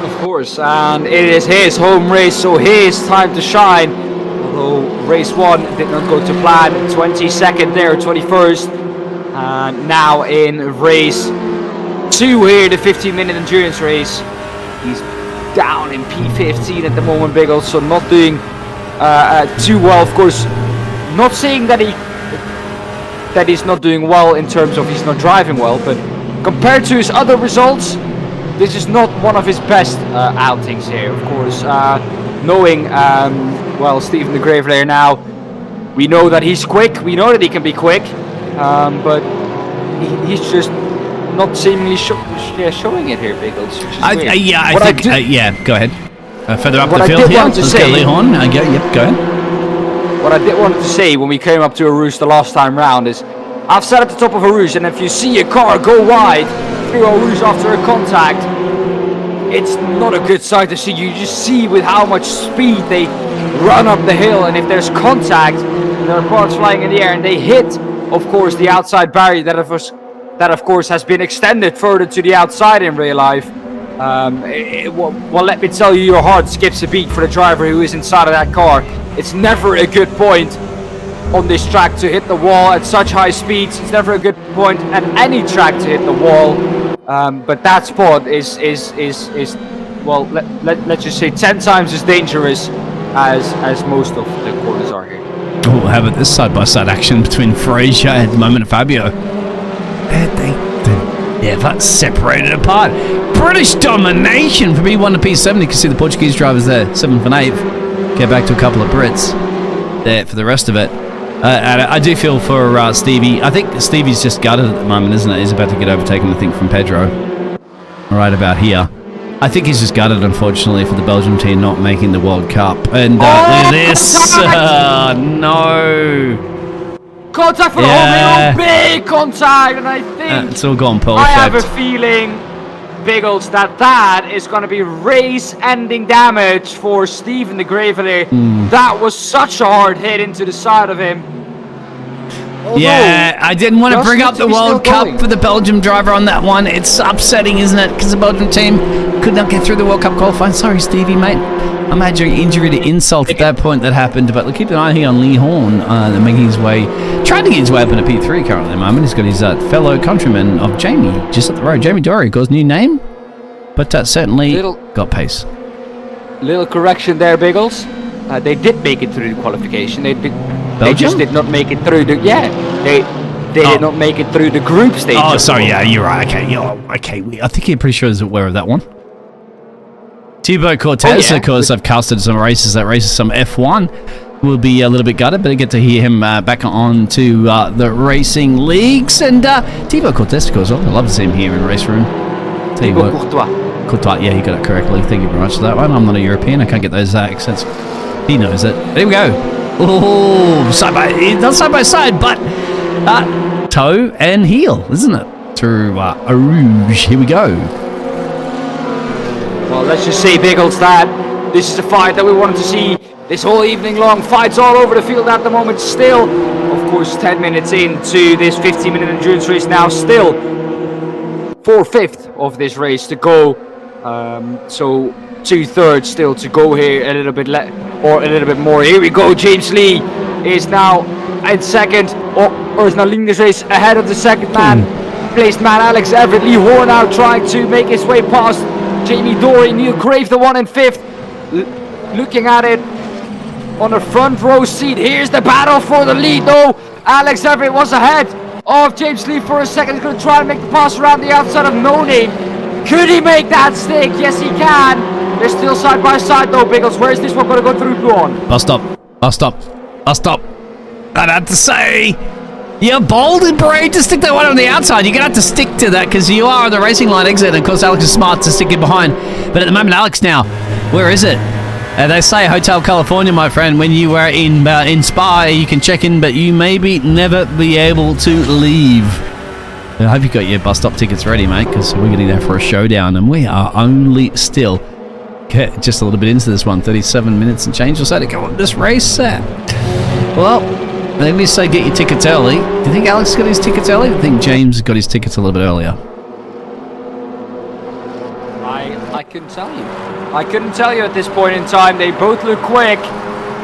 Of course, and it is his home race, so his time to shine. Although race 1 did not go to plan, 22nd there, 21st. And now in race 2 here, the 15-minute endurance race. He's down in P15 at the moment, Biggles, so not doing too well. Of course, not saying that he's not doing well in terms of he's not driving well, but compared to his other results, this is not one of his best outings here. Of course, knowing Stephen the Gravelayer now, we know that he's quick. We know that he can be quick, but he's just not seemingly showing it here, Biggles. Go ahead. Further up the field here, let's go Lee Horne. Go ahead. What I did want to say when we came up to Rouge the last time round is, I've said at the top of Rouge, and if you see a car go wide through Rouge after a contact, it's not a good sight to see. You just see with how much speed they run up the hill, and if there's contact, and there are parts flying in the air, and they hit, of course, the outside barrier that of course has been extended further to the outside in real life. Let me tell you, your heart skips a beat for the driver who is inside of that car. It's never a good point on this track to hit the wall at such high speeds. It's never a good point at any track to hit the wall. But that spot is let's just say 10 times as dangerous as most of the corners are here. Oh, how about this side-by-side action between Fraser at the moment and Fabio? Never separated apart. British domination from E1 to P7. You can see the Portuguese drivers there, 7th and 8th. Get back to a couple of Brits there for the rest of it. And I do feel for Stevie. I think Stevie's just gutted at the moment, isn't it? He's about to get overtaken, I think, from Pedro. Right about here. I think he's just gutted, unfortunately, for the Belgium team not making the World Cup. And look at this. No. Contact for the home, big contact, and I think it's all gone pearl-shaped. I have a feeling, Biggles, that is going to be race-ending damage for Steven de Graveler. That was such a hard hit into the side of him. Yeah, I didn't want to bring up the World Cup for the Belgium driver on that one. It's upsetting, isn't it? Because the Belgium team could not get through the World Cup qualifying. Sorry, Stevie, mate. I'm adding injury to insult at that point that happened. But keep an eye here on Lee Horne, making his way, trying to get his way up in a P3 currently at the moment. He's got his fellow countryman of Jamie just up the road. Jamie Dory, of course, new name, but certainly got pace. Little correction there, Biggles. They did make it through the qualification. They just did not make it through the they did not make it through the group stage. Oh, sorry, yeah, you're right. Okay, okay. I think you're pretty sure he's aware of that one. Thibaut Cortez, of course, I've casted some races some F1. Will be a little bit gutted, but I get to hear him back on to the racing leagues. And Thibaut Cortez, of course, I love to see him here in the race room. Thibaut Courtois, yeah, he got it correctly. Thank you very much for that one. I'm not a European, I can't get those accents. He knows it. There we go. Oh, not side by side, but toe and heel, isn't it? Through Rouge. Here we go. Well, let's just say, Biggles, that this is a fight that we wanted to see this whole evening long. Fights all over the field at the moment. Still, of course, 10 minutes into this 15-minute endurance race now. Still 4/5 of this race to go. So 2/3 still to go here. A little bit or a little bit more. Here we go. James Lee is now in second, or is now leading this race ahead of the second man. Placed man Alex Everitt. Lee Horne now trying to make his way past Jamie Dory. Neil Crave, the one in fifth. Looking at it on the front row seat. Here's the battle for the lead though. Alex Everitt was ahead of James Lee for a second. He's going to try and make the pass around the outside of No Name. Could he make that stick? Yes, he can. They're still side by side though, Biggles. Where is this one going to go through, Daan? Bus stop. I'd have to say, you're bold and brave to stick that one on the outside. You're going to have to stick to that because you are on the racing line exit. And of course, Alex is smart to stick it behind. But at the moment, Alex now, where is it? They say Hotel California, my friend, when you were in Spa, you can check in, but you maybe never be able to leave. I hope you got your bus stop tickets ready, mate, because we're getting there for a showdown, and we are only still just a little bit into this one. 37 minutes and change or so to go on this race. Well, let me say get your tickets early. Do you think Alex got his tickets early? I think James got his tickets a little bit earlier. I couldn't tell you. I couldn't tell you at this point in time. They both look quick.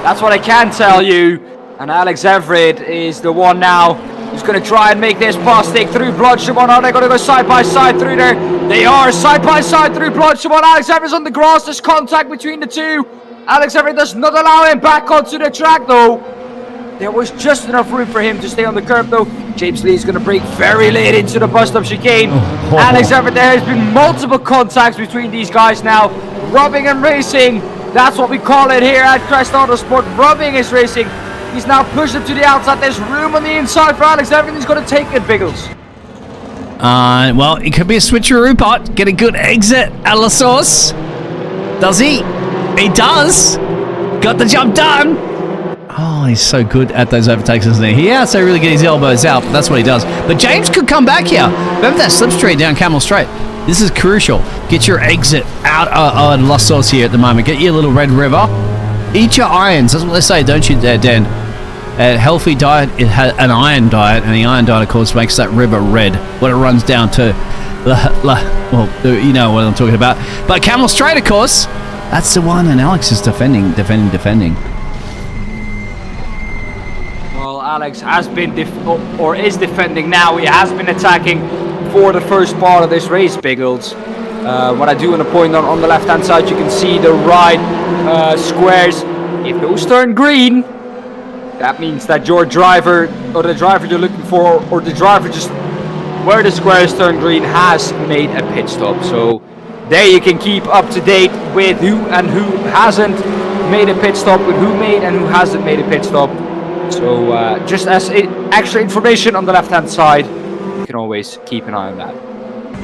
That's what I can tell you. And Alex Everitt is the one now who's going to try and make this pass take through Bloodshimon. Are they going to go side by side through there? They are side by side through Bloodshimon. Alex Everitt's on the grass. There's contact between the two. Alex Everitt does not allow him back onto the track though. There was just enough room for him to stay on the curb though. James Lee is going to brake very late into the bus stop chicane. Alex Everitt, there has been multiple contacts between these guys now. Rubbing and racing. That's what we call it here at Crest Autosport. Rubbing is racing. He's now pushed up to the outside. There's room on the inside for Alex Everitt. He's going to take it, Biggles. Well, it could be a switcheroo pot. Get a good exit at La Source. Does he? He does. Got the job done. Oh, he's so good at those overtakes, isn't he? He has to really get his elbows out, but that's what he does. But James could come back here. Remember that slipstream down Camel Straight? This is crucial. Get your exit out of La Source here at the moment. Get your little Red River. Eat your irons. That's what they say, don't you, Dan? A healthy diet, it has an iron diet, and the iron diet, of course, makes that river red when it runs down to, well, you know what I'm talking about. But Camel Straight, of course, that's the one, and Alex is defending. Well, Alex has been, is defending now. He has been attacking for the first part of this race, Biggles. What I do want to point on the left-hand side, you can see the right squares. If those turn green, that means that your driver, or the driver you're looking for, or the driver just where the squares turn green has made a pit stop. So there you can keep up to date with who and who hasn't made a pit stop, with who made and who hasn't made a pit stop. So just as extra information on the left-hand side, you can always keep an eye on that.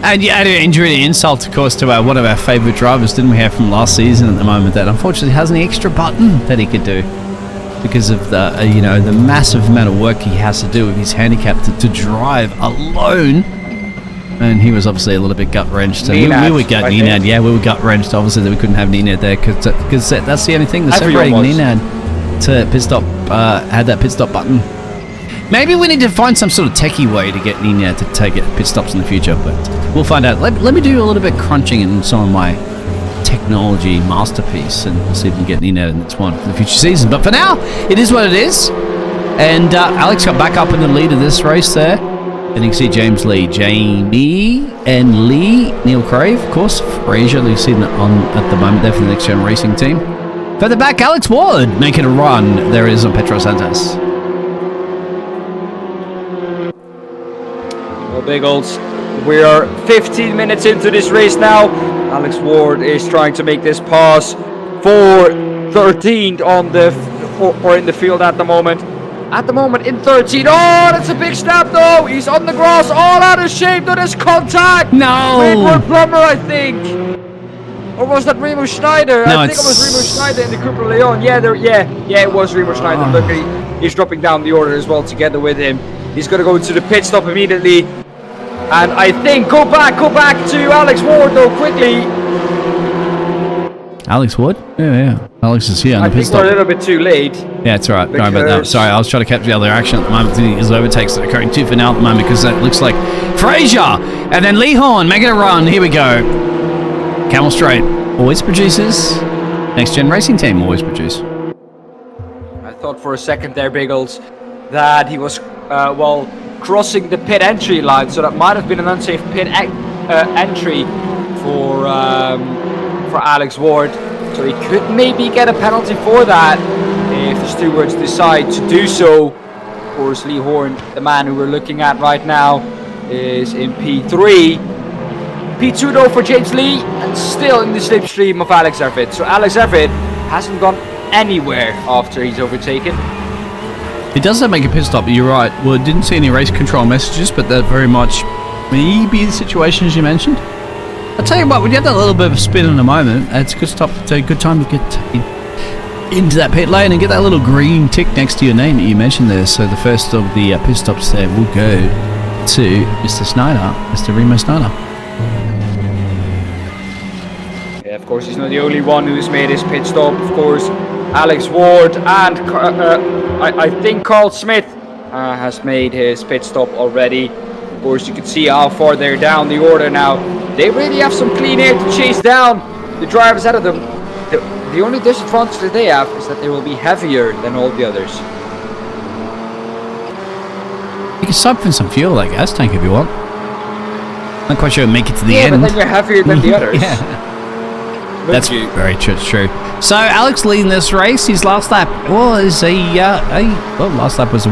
And you added injury to insult, of course, to one of our favourite drivers, didn't we have from last season at the moment, that unfortunately has an extra button that he could do because of the the massive amount of work he has to do with his handicap to drive alone. And he was obviously a little bit gut-wrenched. We were gut-Nenad. Yeah, we were gut-wrenched, obviously, that we couldn't have Nenad there because that's the only thing that's separating Nenad to pit stop, had that pit stop button. Maybe we need to find some sort of techie way to get Nina to take pit stops in the future, but we'll find out. Let me do a little bit crunching in some of my technology masterpiece, and we'll see if we can get Nina in the next one for the future season. But for now, it is what it is. And Alex got back up in the lead of this race there. And you can see James Lee, Jamie and Lee, Neil Crave, of course, Fraser, you see on at the moment there for the Next Gen Racing team. Further back, Alex Ward making a run. There it is on Pedro Santos. Well, Biggles, we are 15 minutes into this race now. Alex Ward is trying to make this pass for 13th on the or in the field at the moment. At the moment in 13th. Oh, that's a big snap though. He's on the grass, all out of shape. No, there's contact. No. Edward Plummer, I think. Or was that Remo Schneider? No, I think it was Remo Schneider in the Cooper Leon. Yeah, it was Remo Schneider. Oh. Look, he's dropping down the order as well together with him. He's going to go into the pit stop immediately. And I think, go back to Alex Ward though, quickly. Alex Ward? Yeah. Alex is here on I the pit think stop. we're a little bit too late. Yeah, it's alright. Sorry about that. Sorry, I was trying to capture the other action at the moment. His overtakes that are occurring 2 for now at the moment because that looks like Fraser. And then Lee Horne making a run. Here we go. Camel Straight always produces. Next Gen Racing Team always produce. I thought for a second there, Biggles, that he was, crossing the pit entry line, so that might have been an unsafe pit entry for Alex Ward. So he could maybe get a penalty for that if the stewards decide to do so. Of course, Lee Horne, the man who we're looking at right now, is in P3. P2 though for James Lee, and still in the slipstream of Alex Everitt. So Alex Everitt hasn't gone anywhere after he's overtaken. He does make a pit stop, you're right. Well, didn't see any race control messages, but that very much maybe the situation as you mentioned. I'll tell you what, when you have that little bit of a spin in a moment, it's a good stop. It's a good time to get into that pit lane and get that little green tick next to your name that you mentioned there. So the first of the pit stops there will go to Mr. Snyder, Mr. Remo Snyder. Yeah, of course, he's not the only one who's made his pit stop. Of course, Alex Ward and I think Carl Smith has made his pit stop already. Of course, you can see how far they're down the order now. They really have some clean air to chase down the drivers out of them. The only disadvantage that they have is that they will be heavier than all the others. You can siphon some fuel, I guess, tank if you want. Not quite sure it'll make it to the end. Yeah, but then you're heavier than the others. Yeah. That's very true. So Alex leading this race. His last lap was last lap was a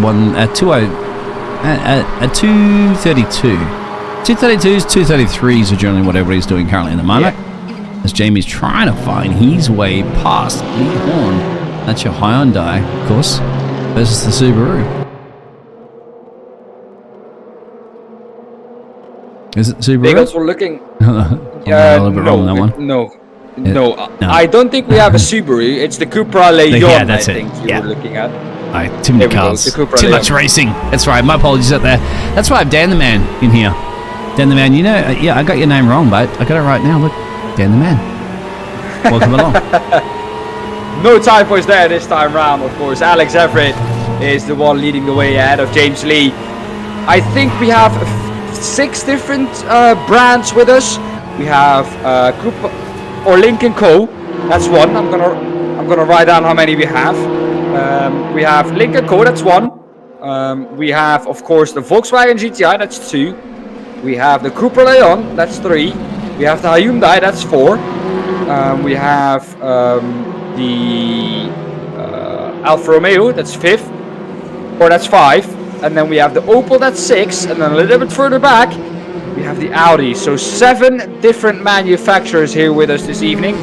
232. 232s, 233s are generally what everybody's doing currently in the moment. Yeah. As Jamie's trying to find his way past Lee Horne. That's your Hyundai, of course, versus the Subaru. Is it Subaru? Biggles were looking. No. I don't think we have a Subaru. It's the Cupra Leon. Yeah, that's I think you were looking at. Too many cars. Too much racing. That's right. My apologies out there. That's why I have Dan the Man in here. Dan the Man, I got your name wrong, but I got it right now. Look, Dan the Man. Welcome along. No typos there this time round, of course. Alex Everitt is the one leading the way ahead of James Lee. I think we have 6 different brands with us. We have Link & Co. That's one. I'm gonna write down how many we have. We have Link & Co. That's one. We have, of course, the Volkswagen GTI. That's 2. We have the Cupra Leon. That's 3. We have the Hyundai. That's 4. We have the Alfa Romeo. That's 5th. Or that's 5. And then we have the Opel. That's 6. And then a little bit further back, we have the Audi. So 7 different manufacturers here with us this evening.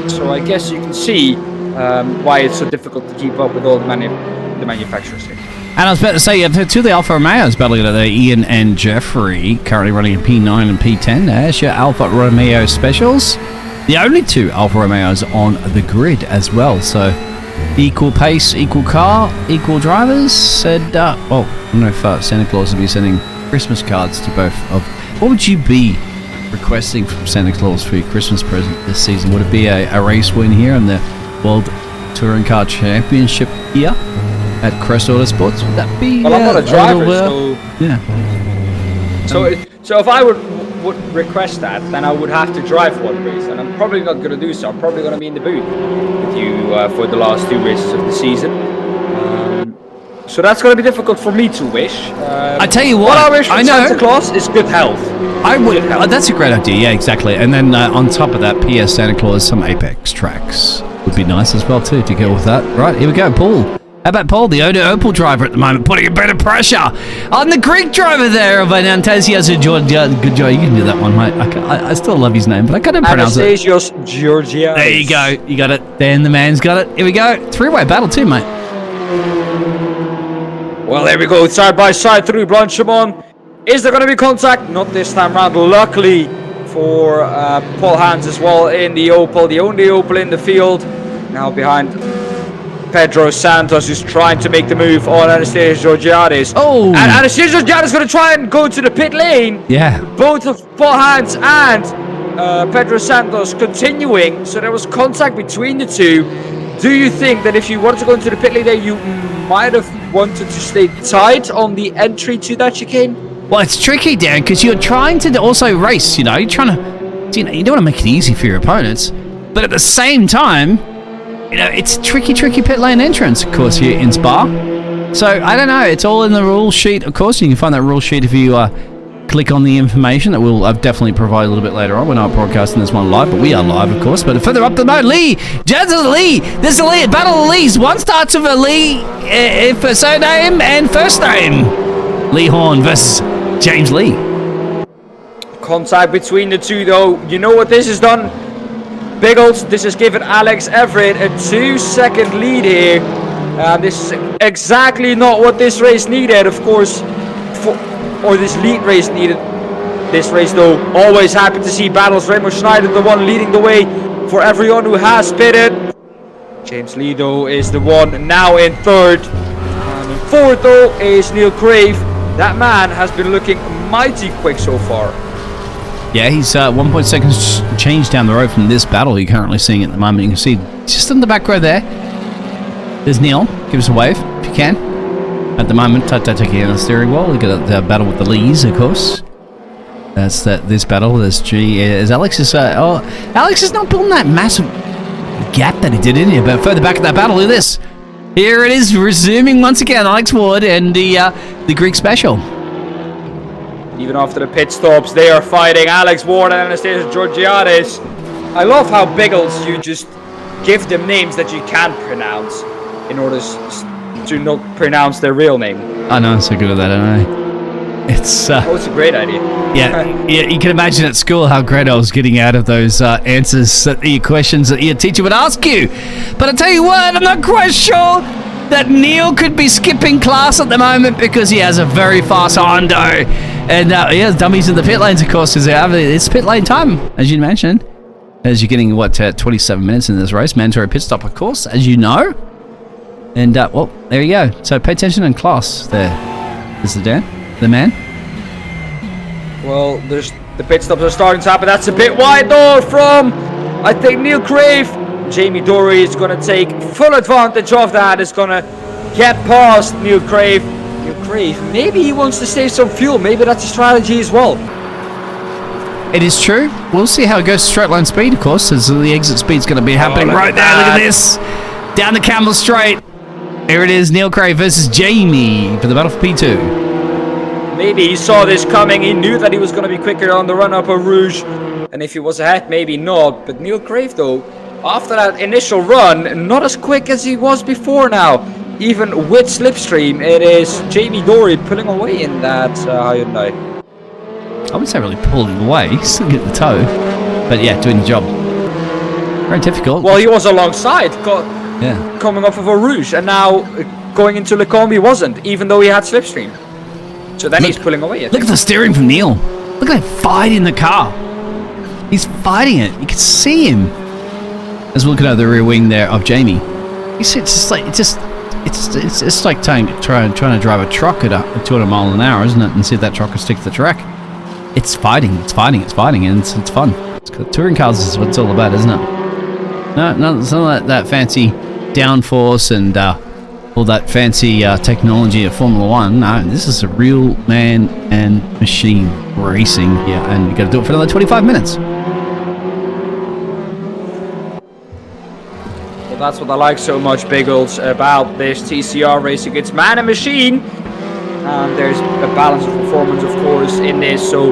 So I guess you can see why it's so difficult to keep up with all the manufacturers here. And I was about to say, two of the Alfa Romeos battling it there, Ian and Jeffrey, currently running in P9 and P10. There's your Alfa Romeo specials. The only two Alfa Romeos on the grid as well. So, equal pace, equal car, equal drivers. And, I don't know if Santa Claus will be sending Christmas cards to both of... What would you be requesting from Santa Claus for your Christmas present this season? Would it be a race win here in the World Touring Car Championship here at Crest Autosport? Would that be? Well, I'm not a driver, so yeah. So if I would request that, then I would have to drive one race, and I'm probably not going to do so. I'm probably going to be in the booth with you for the last 2 races of the season. So that's going to be difficult for me to wish. I tell you what I wish for Santa Claus is good health. I would. That's a great idea. Yeah, exactly. And then on top of that, PS Santa Claus, some Apex tracks would be nice as well too to go with that. Right, here we go, Paul. How about Paul, the Oda Opel driver at the moment, putting a bit of pressure on the Greek driver there of Anastasios Georgiadis. Good job, you can do that one, mate. I still love his name, but I couldn't pronounce it. Anastasios Georgiadis. There you go. You got it. Dan the man's got it. Here we go. 3-way battle too, mate. Well, there we go. Side by side through Blanchimont. Is there going to be contact? Not this time round. Luckily for Paul Hans as well in the Opel. The only Opel in the field. Now behind Pedro Santos, who's trying to make the move on Anastasios Georgiadis. Oh! And Anastasios Georgiadis is going to try and go to the pit lane. Yeah. Both of Paul Hans and Pedro Santos continuing. So there was contact between the two. Do you think that if you wanted to go into the pit lane there, you might have wanted to stay tight on the entry to that chicane? Well, it's tricky, Dan, because you're trying to also race, you know. You're trying to, you don't want to make it easy for your opponents. But at the same time, it's tricky pit lane entrance, of course, here in Spa. So, I don't know. It's all in the rule sheet, of course. You can find that rule sheet if you click on the information that we'll definitely provide a little bit later on. We're not broadcasting this one live, but we are live, of course. But further up the road, Lee, Jensen Lee. This is a Lee, battle of Lees. One starts with a Lee for surname and first name. Lee Horne versus James Lee. Contact between the two, though. You know what this has done? Biggles, this has given Alex Everitt a 2-second lead here. This is exactly not what this race needed, of course. Or this lead race needed. This race, though, always happy to see battles. Remo Schneider, the one leading the way for everyone who has pitted. James Lee, though, is the one now in third. And in fourth, though, is Neil Crave. That man has been looking mighty quick so far. Yeah, he's 1.2 seconds change down the road from this battle you're currently seeing at the moment. You can see just in the back row there. There's Neil. Give us a wave if you can. At the moment, taking on the steering wheel. Look at the battle with the Lees, of course. That's this battle. There's Alex is Alex is not building that massive gap that he did in here. But further back at that battle, look at this. Here it is, resuming once again. Alex Ward and the Greek special. Even after the pit stops, they are fighting. Alex Ward and Anastasios Georgiadis. I love how Biggles, you just give them names that you can't pronounce in order to not pronounce their real name. I know, I'm so good at that, aren't I? It's a great idea. Yeah, you can imagine at school how great I was getting out of those answers, your questions that your teacher would ask you. But I tell you what, I'm not quite sure that Neil could be skipping class at the moment because he has a very fast Hondo. And he has dummies in the pit lanes, of course, because it's pit lane time, as you mentioned. As you're getting, 27 minutes in this race. Mandatory pit stop, of course, as you know. And, well, there you go. So pay attention in class there. This is Dan, the man. Well, the pit stops are starting to happen. That's a bit wide, though, from, I think, Neil Crave. Jamie Dory is going to take full advantage of that. Is going to get past Neil Crave. Neil Crave, maybe he wants to save some fuel. Maybe that's a strategy as well. It is true. We'll see how it goes to straight line speed, of course, as the exit speed's going to be happening right there. Look at this. Down the Camel Straight. Here it is, Neil Crave versus Jamie for the battle for P2. Maybe he saw this coming. He knew that he was going to be quicker on the run-up of Rouge. And if he was ahead, maybe not. But Neil Crave, though, after that initial run, not as quick as he was before now. Even with slipstream, it is Jamie Dory pulling away in that Hyundai. I wouldn't say really pulling away. He's still getting the toe. But yeah, doing the job. Very difficult. Well, he was alongside, coming off of a Rouge. And now going into Le Combe he wasn't, even though he had slipstream. So then he's pulling away. Look at the steering from Neil. Look at that fight in the car. He's fighting it. You can see him. As we're looking at the rear wing there of Jamie. You see, it's like trying to drive a truck at 200 miles an hour, isn't it? And see if that truck will stick to the track. It's fighting, and it's fun. Touring cars is what it's all about, isn't it? No, it's not that fancy downforce and all that fancy technology of Formula One. No, this is a real man and machine racing here, and you got to do it for another 25 minutes. Well, that's what I like so much, Biggles, about this TCR racing. It's man and machine, and there's a balance of performance, of course, in this. So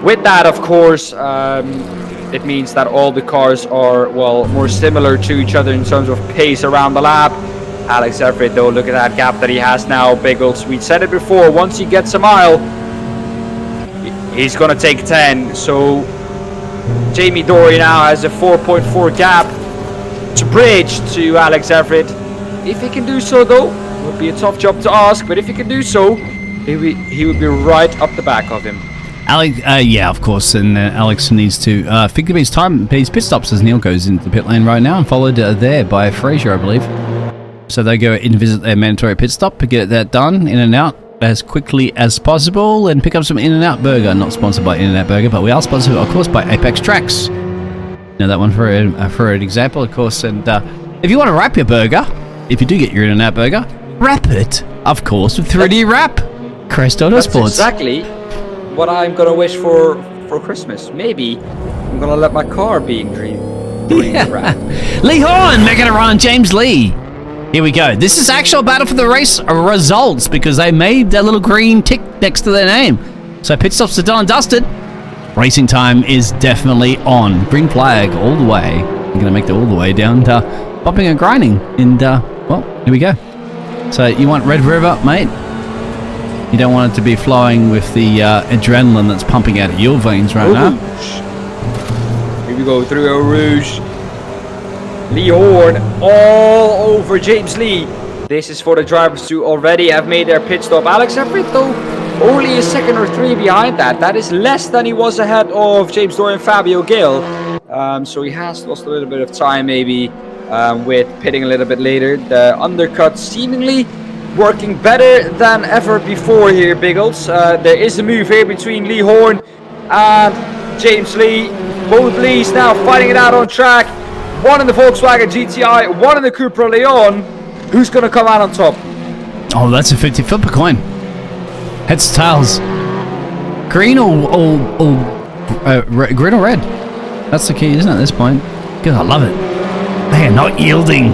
with that, of course, it means that all the cars are, well, more similar to each other in terms of pace around the lap. Alex Everitt, though, look at that gap that he has now, Biggles. We said it before, once he gets a mile, he's going to take 10. So Jamie Dory now has a 4.4 gap to bridge to Alex Everitt. If he can do so, though, it would be a tough job to ask, but if he can do so, he would be right up the back of him. Alex, yeah, of course, and Alex needs to figure his pit stops as Neil goes into the pit lane right now, and followed there by Fraser, I believe. So they go in and visit their mandatory pit stop to get that done, in and out as quickly as possible, and pick up some In-N-Out Burger. Not sponsored by In-N-Out Burger, but we are sponsored, of course, by Apex Tracks. Now that one for an example, of course. And if you want to wrap your burger, if you do get your In-N-Out Burger, wrap it, of course, with 3D wrap. Crest Autosport. That's exactly what I'm gonna wish for Christmas. Maybe I'm gonna let my car be in green wrap. Lee Horne making a run on James Lee. Here we go. This is actual battle for the race results because they made their little green tick next to their name. So pit stops are done and dusted. Racing time is definitely on. Green flag all the way. You're going to make it all the way down to bumping and grinding. And, well, here we go. So you want Red River, mate? You don't want it to be flowing with the adrenaline that's pumping out of your veins right now. Here we go through Eau Rouge. Lee Horne all over James Lee. This is for the drivers who already have made their pit stop. Alex Everitt, though, only a second or three behind that. That is less than he was ahead of James Dory and Fabio Gil. So he has lost a little bit of time maybe with pitting a little bit later. The undercut seemingly working better than ever before here, Biggles. There is a move here between Lee Horne and James Lee. Both Lees now fighting it out on track. One in the Volkswagen GTI, one in the Cupra Leon. Who's going to come out on top? Oh, that's a 50 flip a coin. Heads to tails. Green or green or red? That's the key, isn't it, at this point? Because I love it. They are not yielding.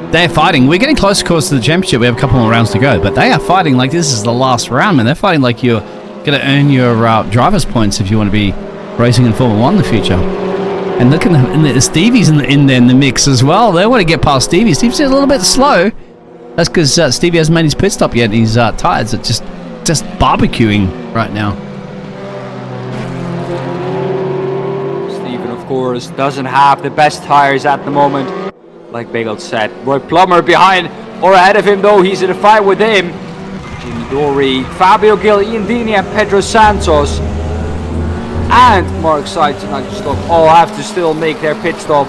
They're fighting. We're getting close, of course, to the championship. We have a couple more rounds to go, but they are fighting like this is the last round, man. They're fighting like you're going to earn your driver's points if you want to be racing in Formula 1 in the future. And look at the Stevie's in the mix as well. They want to get past Stevie. Stevie's a little bit slow. That's because Stevie hasn't made his pit stop yet. And his tires are just barbecuing right now. Steven, of course, doesn't have the best tires at the moment. Like Biggles said, Roy Plummer behind or ahead of him, though. He's in a fight with him. Jimmy Dory, Fabio Gil, Ian Dini, and Pedro Santos. And Mark Sykes and Nigel Stock all have to still make their pit stop.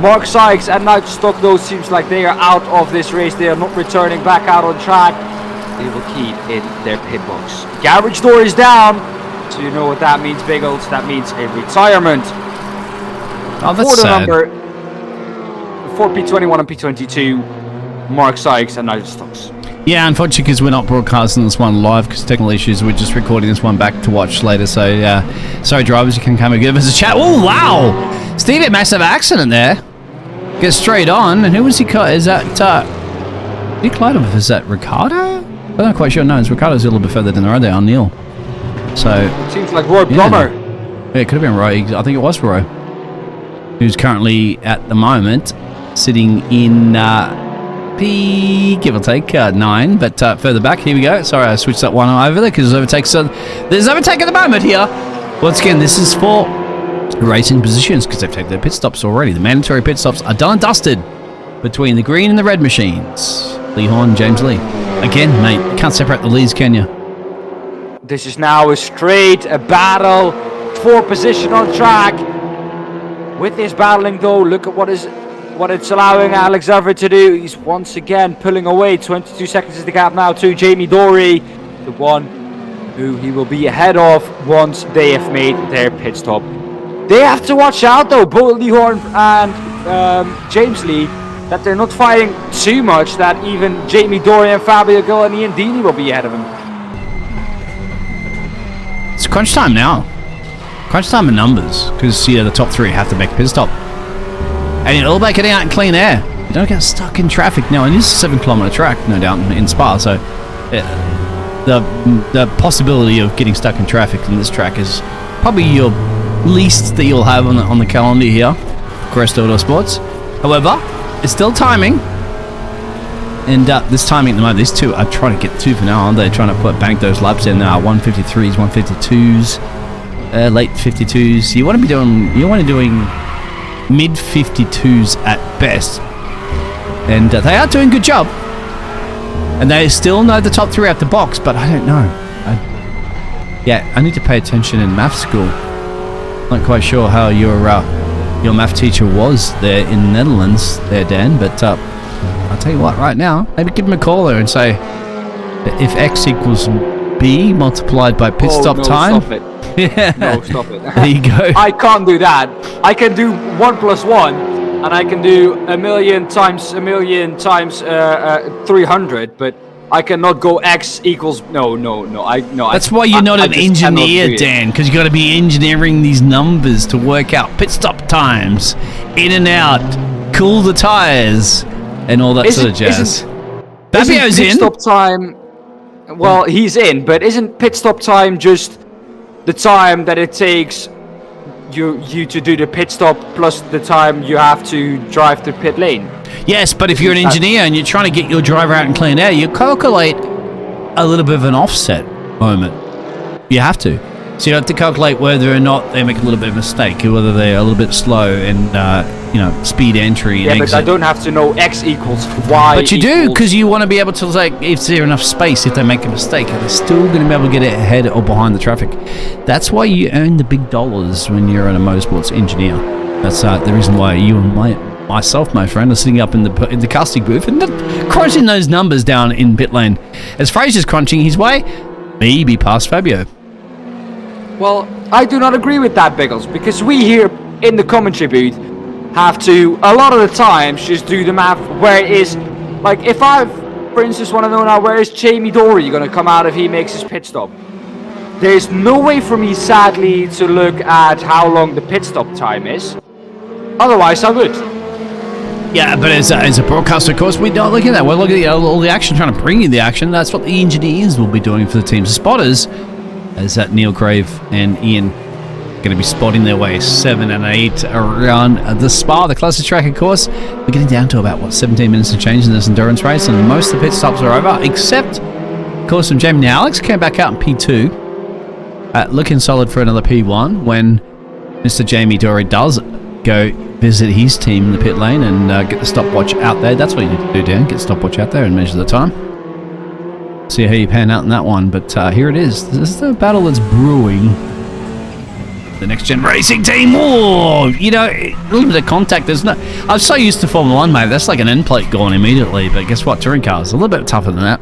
Mark Sykes and Nigel Stock, though, seems like they are out of this race. They are not returning back out on track. They will keep in their pit box. Garage door is down. So you know what that means, Biggles. That means a retirement. Oh, that's sad. For P21 and P22, Mark Sykes and Nigel Stocks. Yeah, unfortunately, because we're not broadcasting this one live because technical issues. We're just recording this one back to watch later. So, sorry, drivers, you can come and give us a chat. Oh, wow! Steve, a massive accident there. Gets straight on. And who was he? Is that he collided with? Is that Ricardo? I'm not quite sure. No, it's Ricardo's a little bit further down the road there on Neil. So it seems like Roy Plummer. Yeah, it could have been Roy. I think it was Roy, who's currently at the moment sitting in P, give or take 9, but further back. Here we go. Sorry, I switched that one over there because there's overtake at the moment here. Once again, this is for racing positions because they've taken their pit stops already. The mandatory pit stops are done and dusted. between the green and the red machines. Lee Horne, James Lee. Again, mate, you can't separate the Lees, can you? This is now a battle for position on track. With this battling though, look at what it's allowing Alex Everitt to do. He's once again pulling away. 22 seconds is the gap now to Jamie Dory, the one who he will be ahead of once they have made their pit stop. They have to watch out though, both Lee Horne and James Lee, that they're not fighting too much, that even Jamie Dory and Fabio Gil and Ian Deeney will be ahead of him. It's crunch time now. Crunch time in numbers, because the top three have to make a pit stop. And you're all about getting out in clean air. You don't get stuck in traffic. Now, it is a 7-kilometre track, no doubt, in Spa, so the possibility of getting stuck in traffic in this track is probably your least that you'll have on the calendar here, Crest Autosports. However, it's still timing. And this timing at the moment, these two are trying to get two for now, aren't they? Trying to bank those laps in now. 153s, 152s, late 52s. You want to be doing mid 52s at best. And they are doing a good job. And they still know the top three out the box, but I don't know. I need to pay attention in math school. Not quite sure how your math teacher was there in the Netherlands there, Dan, but I'll tell you what, right now, maybe give him a call there and say, if X equals B multiplied by pit stop time. Stop it. Yeah. No, stop it. There you go. I can't do that. I can do 1 + 1, and I can do a million times 300, but I cannot go X equals no. That's why you're not an engineer, Dan, because you got to be engineering these numbers to work out pit stop times, in and out, cool the tires, and all that sort of jazz. Fabio's in. Pit stop time. Well, he's in, but isn't pit stop time just the time that it takes you to do the pit stop plus the time you have to drive to pit lane? Yes, but if you're an engineer and you're trying to get your driver out in clean air, you calculate a little bit of an offset moment. You have to. So you have to calculate whether or not they make a little bit of a mistake, or whether they're a little bit slow and speed entry and exit. But I don't have to know X equals Y. But you do, because you want to be able to, if there's enough space, if they make a mistake, they're still going to be able to get it ahead or behind the traffic. That's why you earn the big dollars when you're a motorsports engineer. That's the reason why you and myself, my friend, are sitting up in the casting booth and crunching those numbers down in pit lane. As Fraser's crunching his way, maybe past Fabio. Well, I do not agree with that, Biggles, because we here in the commentary booth have to, a lot of the times, just do the math. Where is, if I, for instance, want to know now, where is Jamie Dory going to come out if he makes his pit stop? There's no way for me, sadly, to look at how long the pit stop time is. Otherwise, I would. Yeah, but as a broadcaster, of course, we don't look at that. We're looking at all the action, trying to bring you the action. That's what the engineers will be doing for the teams. The spotters, as Neil Crave and Ian, going to be spotting their way 7 and 8 around the Spa, the closest track, of course. We're getting down to about 17 minutes to change in this endurance race, and most of the pit stops are over, except, of course, from Jamie. Now, Alex came back out in P2, looking solid for another P1 when Mr. Jamie Dory does go visit his team in the pit lane and get the stopwatch out there. That's what you need to do, Dan. Get the stopwatch out there and measure the time. See how you pan out in that one, but here it is. This is the battle that's brewing. The next gen racing team. Oh, a little bit of contact. I'm so used to Formula 1, mate. That's like an end plate going immediately, but guess what? Touring cars a little bit tougher than that.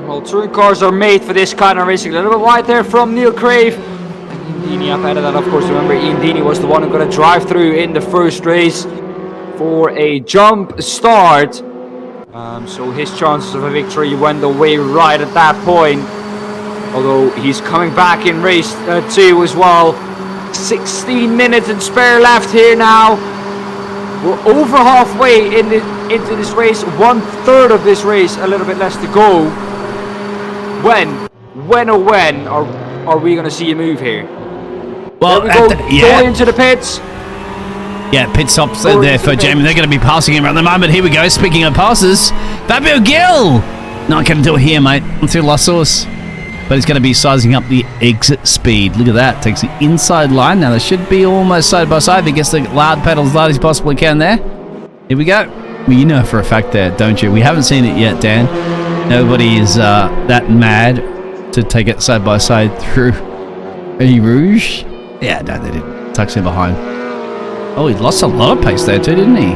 Well, touring cars are made for this kind of racing. A little bit wide there from Neil Crave. Ian Deeney up ahead of that, of course. Remember, Ian Deeney was the one who going to drive through in the first race for a jump start. So his chances of a victory went away right at that point. Although he's coming back in race 2 as well. 16 minutes and spare left here now. We're over halfway into this race. 1/3 of this race, a little bit less to go. When are we going to see a move here? Well, there we go. Going into the pits. Yeah, pit stops there for Jamie. They're going to be passing him at the moment. Here we go. Speaking of passes, Fabio Gil. Not going to do it here, mate. Through La Source. But he's going to be sizing up the exit speed. Look at that. Takes the inside line. Now, they should be almost side by side. He gets the loud pedals loud as he possibly can there. Here we go. Well, you know for a fact that, don't you? We haven't seen it yet, Dan. Nobody is that mad to take it side by side through Eau Rouge. Yeah, no, they didn't. Tucks in behind. Oh, he lost a lot of pace there too, didn't he?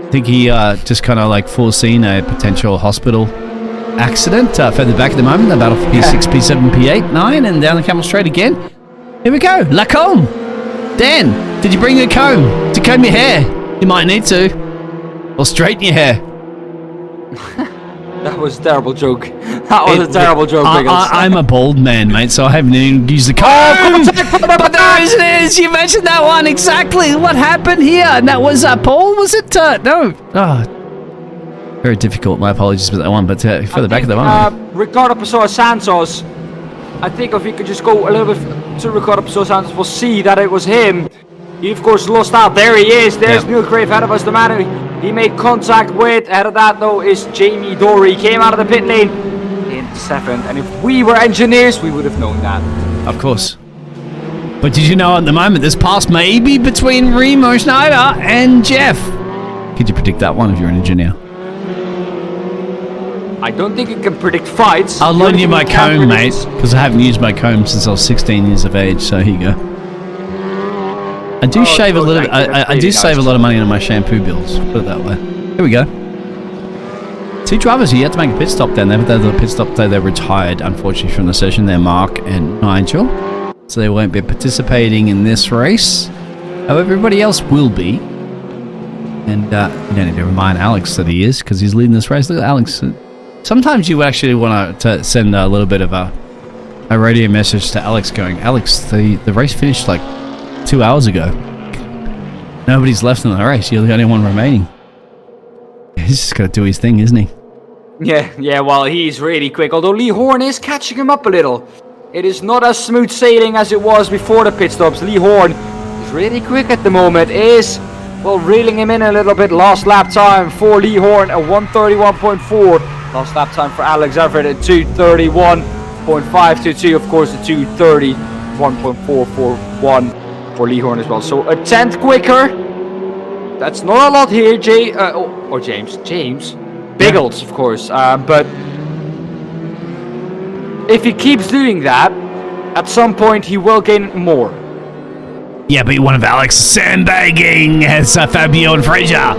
I think he just kind of like foreseen a potential hospital accident. Further back at the moment, the battle for P6, P7, P8, 9, and down the Camel Straight again. Here we go. La comb. Dan, did you bring a comb to comb your hair? You might need to. Or straighten your hair. That was a terrible joke. That was a terrible joke, Biggles. I'm a bald man, mate, so I haven't even used the comb. But there it is. You mentioned that one exactly. What happened here? And that was Paul, was it? No. Oh, very difficult. My apologies for that one. But further back of the one. Ricardo Pessoa Santos. I think if we could just go a little bit to Ricardo Pessoa Santos, we'll see that it was him. He of course lost out. There he is. There's Neil Crave ahead of us. The man who he made contact with. Ahead of that though is Jamie Dory. Came out of the pit lane in 7th. And if we were engineers, we would have known that. Of course. But did you know at the moment this pass may be between Remo Schneider and Jeff? Could you predict that one if you're an engineer? I don't think you can predict fights. I'll loan you my comb, mate, because I haven't used my comb since I was 16 years of age. So here you go. I do shave a little. I do save a lot of money on my shampoo bills. Put it that way. Here we go. 2 drivers who had to make a pit stop down there, but the pit stop though they retired unfortunately from the session. They're Mark and Nigel, so they won't be participating in this race. However, everybody else will be. And you don't need to remind Alex that he is because he's leading this race. Look at Alex. Sometimes you actually want to send a little bit of a radio message to Alex going, Alex, the race finished like 2 hours ago. Nobody's left in the race. You're the only one remaining. He's just got to do his thing, isn't he? Yeah, well, he's really quick. Although Lee Horne is catching him up a little. It is not as smooth sailing as it was before the pit stops. Lee Horne is really quick at the moment. Is, well, reeling him in a little bit. Last lap time for Lee Horne at 1:31.4. Last lap time for Alex Everitt at 2:31.522. Of course, the 2:31.441 for Lee Horne as well. So a 10th quicker. That's not a lot here, James. Biggles, of course. But if he keeps doing that, at some point he will gain more. Yeah, but one of Alex sandbagging as Fabio and Fraser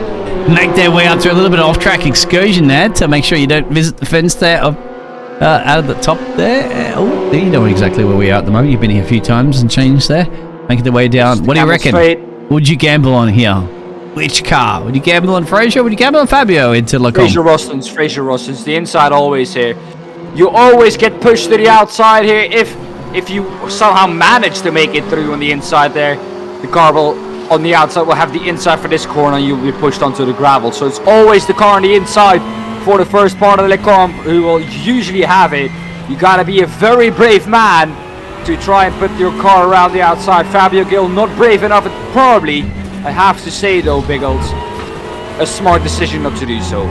make their way up to a little bit of off-track excursion there to make sure you don't visit the fence there out of the top there. Oh, you know exactly where we are at the moment. You've been here a few times and changed there. Making their way down. What do you reckon? Straight. Would you gamble on here? Which car? Would you gamble on Fraser? Would you gamble on Fabio into Lacombe? Fraser Rostons, the inside always here. You always get pushed to the outside here if you somehow manage to make it through on the inside there. The car will, on the outside, will have the inside for this corner and you'll be pushed onto the gravel. So it's always the car on the inside for the first part of the Lacombe who will usually have it. You gotta be a very brave man to try and put your car around the outside. Fabio Gil not brave enough, probably, I have to say though, Biggles, a smart decision not to do so.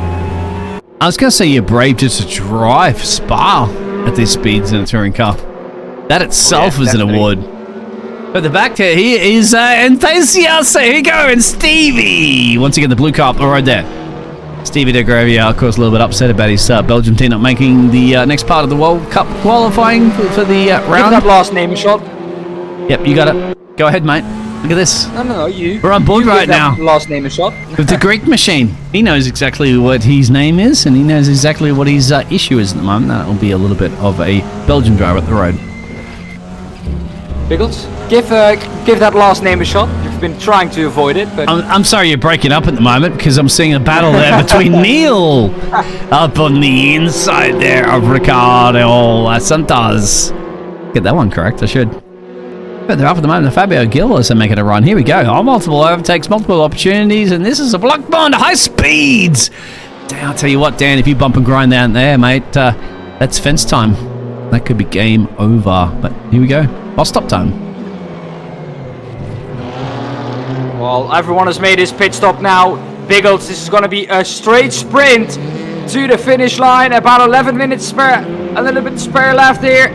I was going to say you're brave just to drive Spa at these speeds in a touring car. That itself is definitely an award. But the back here is Enthusiast. Here you go, and Stevie. Once again, the blue car up the road there. Stevie de Gravia, of course, a little bit upset about his Belgium team not making the next part of the World Cup qualifying for the round. Give that last name a shot. Yep, you got it. Go ahead, mate. Look at this. No, you. We're on board right now. Last name a shot. With the Greek machine. He knows exactly what his name is, and he knows exactly what his issue is at the moment. That will be a little bit of a Belgian driver at the road. Biggles, give that last name a shot. You've been trying to avoid it, but I'm sorry you're breaking up at the moment because I'm seeing a battle there between Neil up on the inside there of Ricardo Santos. Get that one correct, I should. But they're up at the moment. Fabio Gil is making a run. Here we go. Multiple overtakes, multiple opportunities, and this is a block bond, high speeds. I'll tell you what, Dan, if you bump and grind down there, mate, that's fence time. That could be game over. But here we go. Boss stop time. Well, everyone has made his pit stop now. Biggles, this is going to be a straight sprint to the finish line. About 11 minutes spare, a little bit spare left here.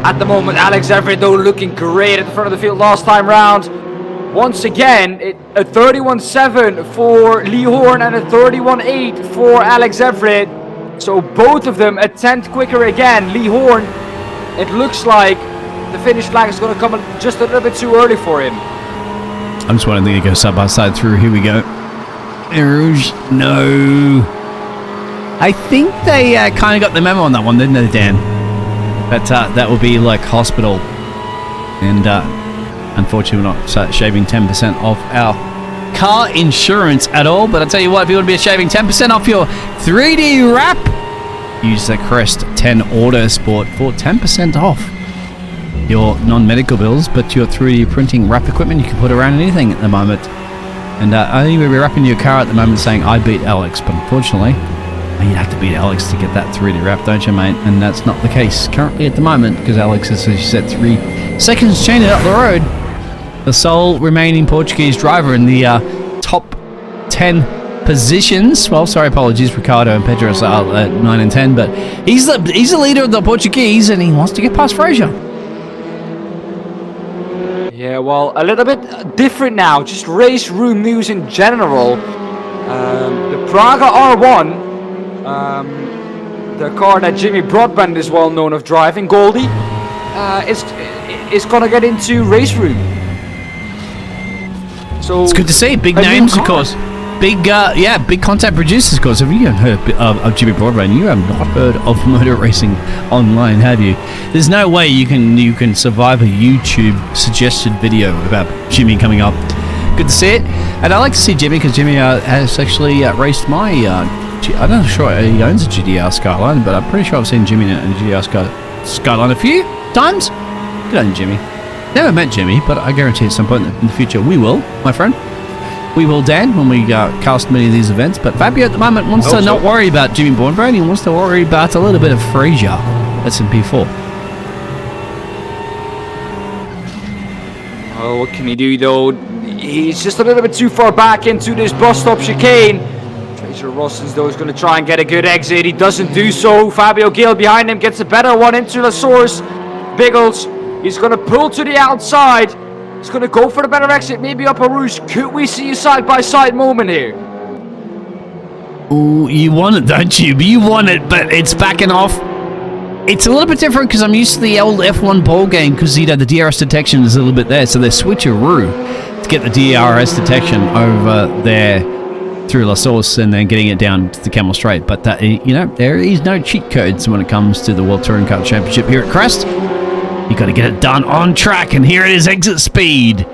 At the moment, Alex Everitt, though, looking great at the front of the field last time round. once again, a 31.7 for Lee Horne and a 31.8 for Alex Everitt. So both of them a tenth quicker again. Lee Horne, it looks like the finish flag is going to come just a little bit too early for him. I'm just wanting to go side by side through. Here we go. Rouge, no. I think they kind of got the memo on that one, didn't they, Dan? That would be like hospital. And unfortunately, we're not shaving 10% off our car insurance at all. But I tell you what, if you want to be shaving 10% off your 3D wrap, use the Crest Autosport for 10% off your non-medical bills, but your 3D printing wrap equipment you can put around anything at the moment. And I think we'll be wrapping your car at the moment saying, I beat Alex, but unfortunately, you'd have to beat Alex to get that 3D wrap, don't you, mate? And that's not the case currently at the moment, because Alex is, as you said, 3 seconds chaining up the road. The sole remaining Portuguese driver in the top 10 positions. Well, sorry, apologies, Ricardo and Pedro are at 9 and 10, but he's the leader of the Portuguese, and he wants to get past Fraser. Yeah, well, a little bit different now. Just race room news in general. The Praga R1, the car that Jimmy Broadbent is well known of driving, Goldie, is going to get into race room. So it's good to see. Big names, of course. Big content producers, of course. If you haven't heard of Jimmy Broadbent, you have not heard of motor racing online, have you? There's no way you can survive a YouTube suggested video about Jimmy coming up. Good to see it. And I like to see Jimmy because Jimmy has actually raced my... I'm not sure he owns a GDR Skyline, but I'm pretty sure I've seen Jimmy in a GDR Skyline a few times. Good on you, Jimmy. Never met Jimmy, but I guarantee at some point in the future we will, my friend. We will, Dan, when we cast many of these events. But Fabio at the moment wants to not worry about Jimmy Broadbent. He wants to worry about a little bit of Fraser at MP4. Oh, what can he do, though? He's just a little bit too far back into this bus stop chicane. Fraser Rossens, though, is going to try and get a good exit. He doesn't do so. Fabio Gil behind him gets a better one into La Source. Biggles, he's going to pull to the outside. He's going to go for the better exit, maybe up a Rouge. Could we see a side-by-side moment here? Ooh, you want it, don't you? You want it, but it's backing off. It's a little bit different because I'm used to the old F1 ball game because, you know, the DRS detection is a little bit there. So they switcheroo to get the DRS detection over there through La Source and then getting it down to the Camel Straight. But, you know, there is no cheat codes when it comes to the World Touring Car Championship here at Crest. You got to get it done on track, and here it is, exit speed.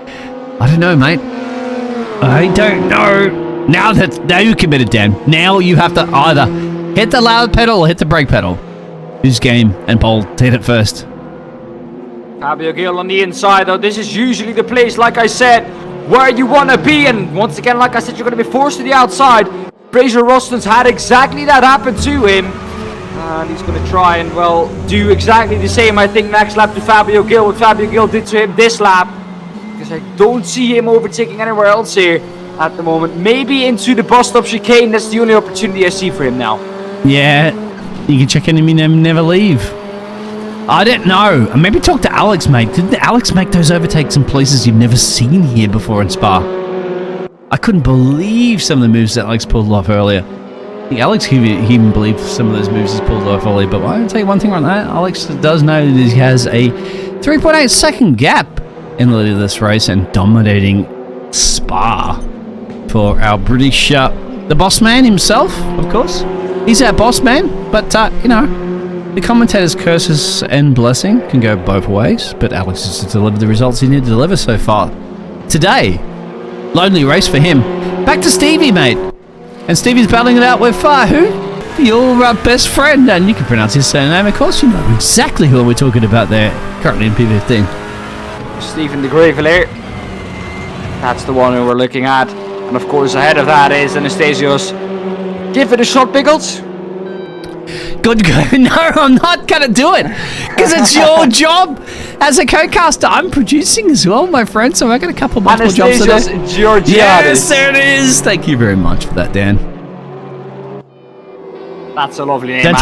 I don't know, mate. I don't know. Now you committed, Dan. Now you have to either hit the loud pedal or hit the brake pedal. Who's game? And Paul did it first. Fabio Gil on the inside, though. This is usually the place, like I said, where you want to be. And once again, like I said, you're going to be forced to the outside. Fraser Rossens had exactly that happen to him. And he's going to try and, well, do exactly the same, I think, next lap to Fabio Gil. What Fabio Gil did to him this lap. Because I don't see him overtaking anywhere else here at the moment. Maybe into the bus stop chicane. That's the only opportunity I see for him now. Yeah, you can check in and never leave. I don't know. Maybe talk to Alex, mate. Didn't Alex make those overtakes in places you've never seen here before in Spa? I couldn't believe some of the moves that Alex pulled off earlier. I think Alex he even believed some of those moves he's pulled off earlier, but I'll tell you one thing on that. Alex does know that he has a 3.8 second gap in the lead of this race and dominating Spa for our British, the boss man himself, of course. He's our boss man, but, you know, the commentator's curses and blessing can go both ways, but Alex has delivered the results he needed to deliver so far. Today, lonely race for him. Back to Stevie, mate. And Stevie's battling it out with who? Your best friend, and you can pronounce his surname, of course. You know exactly who we're talking about there, currently in P15. Stephen de Grevelier. That's the one who we're looking at. And of course, ahead of that is Anastasios. Give it a shot, Biggles. Good. No, I'm not going to do it because it's your job as a co-caster. I'm producing as well, my friend, so I got a couple multiple jobs today. Yes, there it is. Thank you very much for that, Dan. That's a lovely name. Don't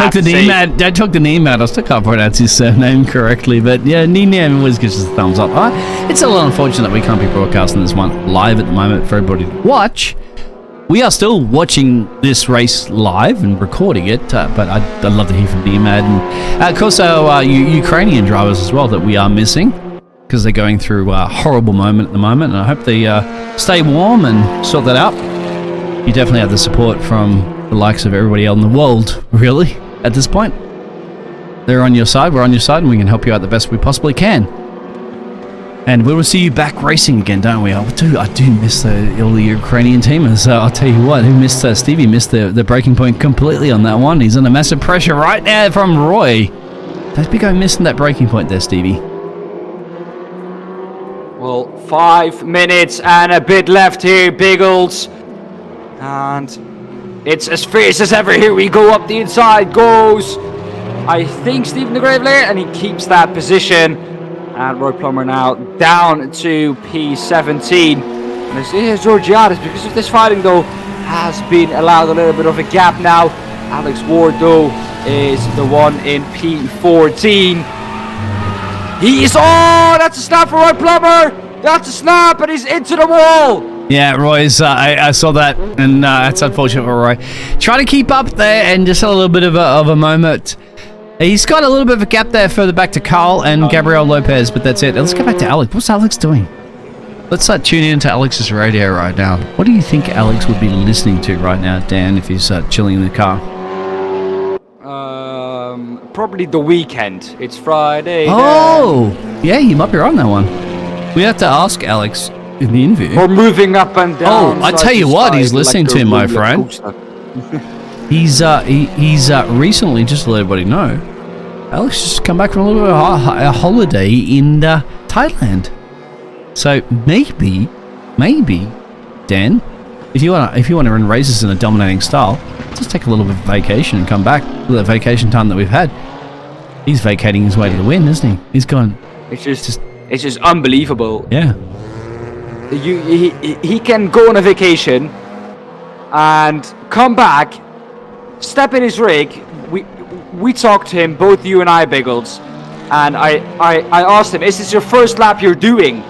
talk the name out. I still can't pronounce his surname correctly, but yeah, Ninian always gives us a thumbs up. It's a little unfortunate that we can't be broadcasting this one live at the moment for everybody to watch. We are still watching this race live and recording it, but I'd love to hear from Nemad and of course our Ukrainian drivers as well that we are missing because they're going through a horrible moment at the moment, and I hope they stay warm and sort that out. You definitely have the support from the likes of everybody else in the world, really, at this point. They're on your side, we're on your side, and we can help you out the best we possibly can. And we will see you back racing again, don't we? I do miss all the Ukrainian teamers. I'll tell you what, Stevie missed the breaking point completely on that one. He's under massive pressure right now from Roy. Don't be going missing that breaking point there, Stevie. Well, 5 minutes and a bit left here, Biggles. And it's as fierce as ever. Here we go up the inside. Goes, I think, Stephen the Gravelayer, and he keeps that position. And Roy Plummer now down to P17. And here's Georgiadis, because of this fighting, though, has been allowed a little bit of a gap now. Alex Ward, though, is the one in P14. He is, oh, that's a snap for Roy Plummer. That's a snap, and he's into the wall. Yeah, Roy's, I saw that, and that's unfortunate for Roy. Trying to keep up there, and just a little bit of a moment. He's got a little bit of a gap there further back to Carl and Gabriel Lopez, but that's it. Let's go back to Alex. What's Alex doing? Let's tune in to Alex's radio right now. What do you think Alex would be listening to right now, Dan, if he's chilling in the car? Probably The Weeknd. It's Friday. Oh, yeah, he might be on that one. We have to ask Alex in the interview. We're moving up and down. Oh, I tell you what, he's listening to him, my friend. He's recently, just to let everybody know, Alex just come back from a little bit of a holiday in Thailand. So maybe, Dan, if you want to run races in a dominating style, just take a little bit of vacation and come back with that vacation time that we've had. He's vacating his way to the win, isn't he? He's gone. It's just unbelievable. Yeah. He can go on a vacation and come back, step in his rig. We talked to him, both you and I, Biggles, and I asked him, is this your first lap you're doing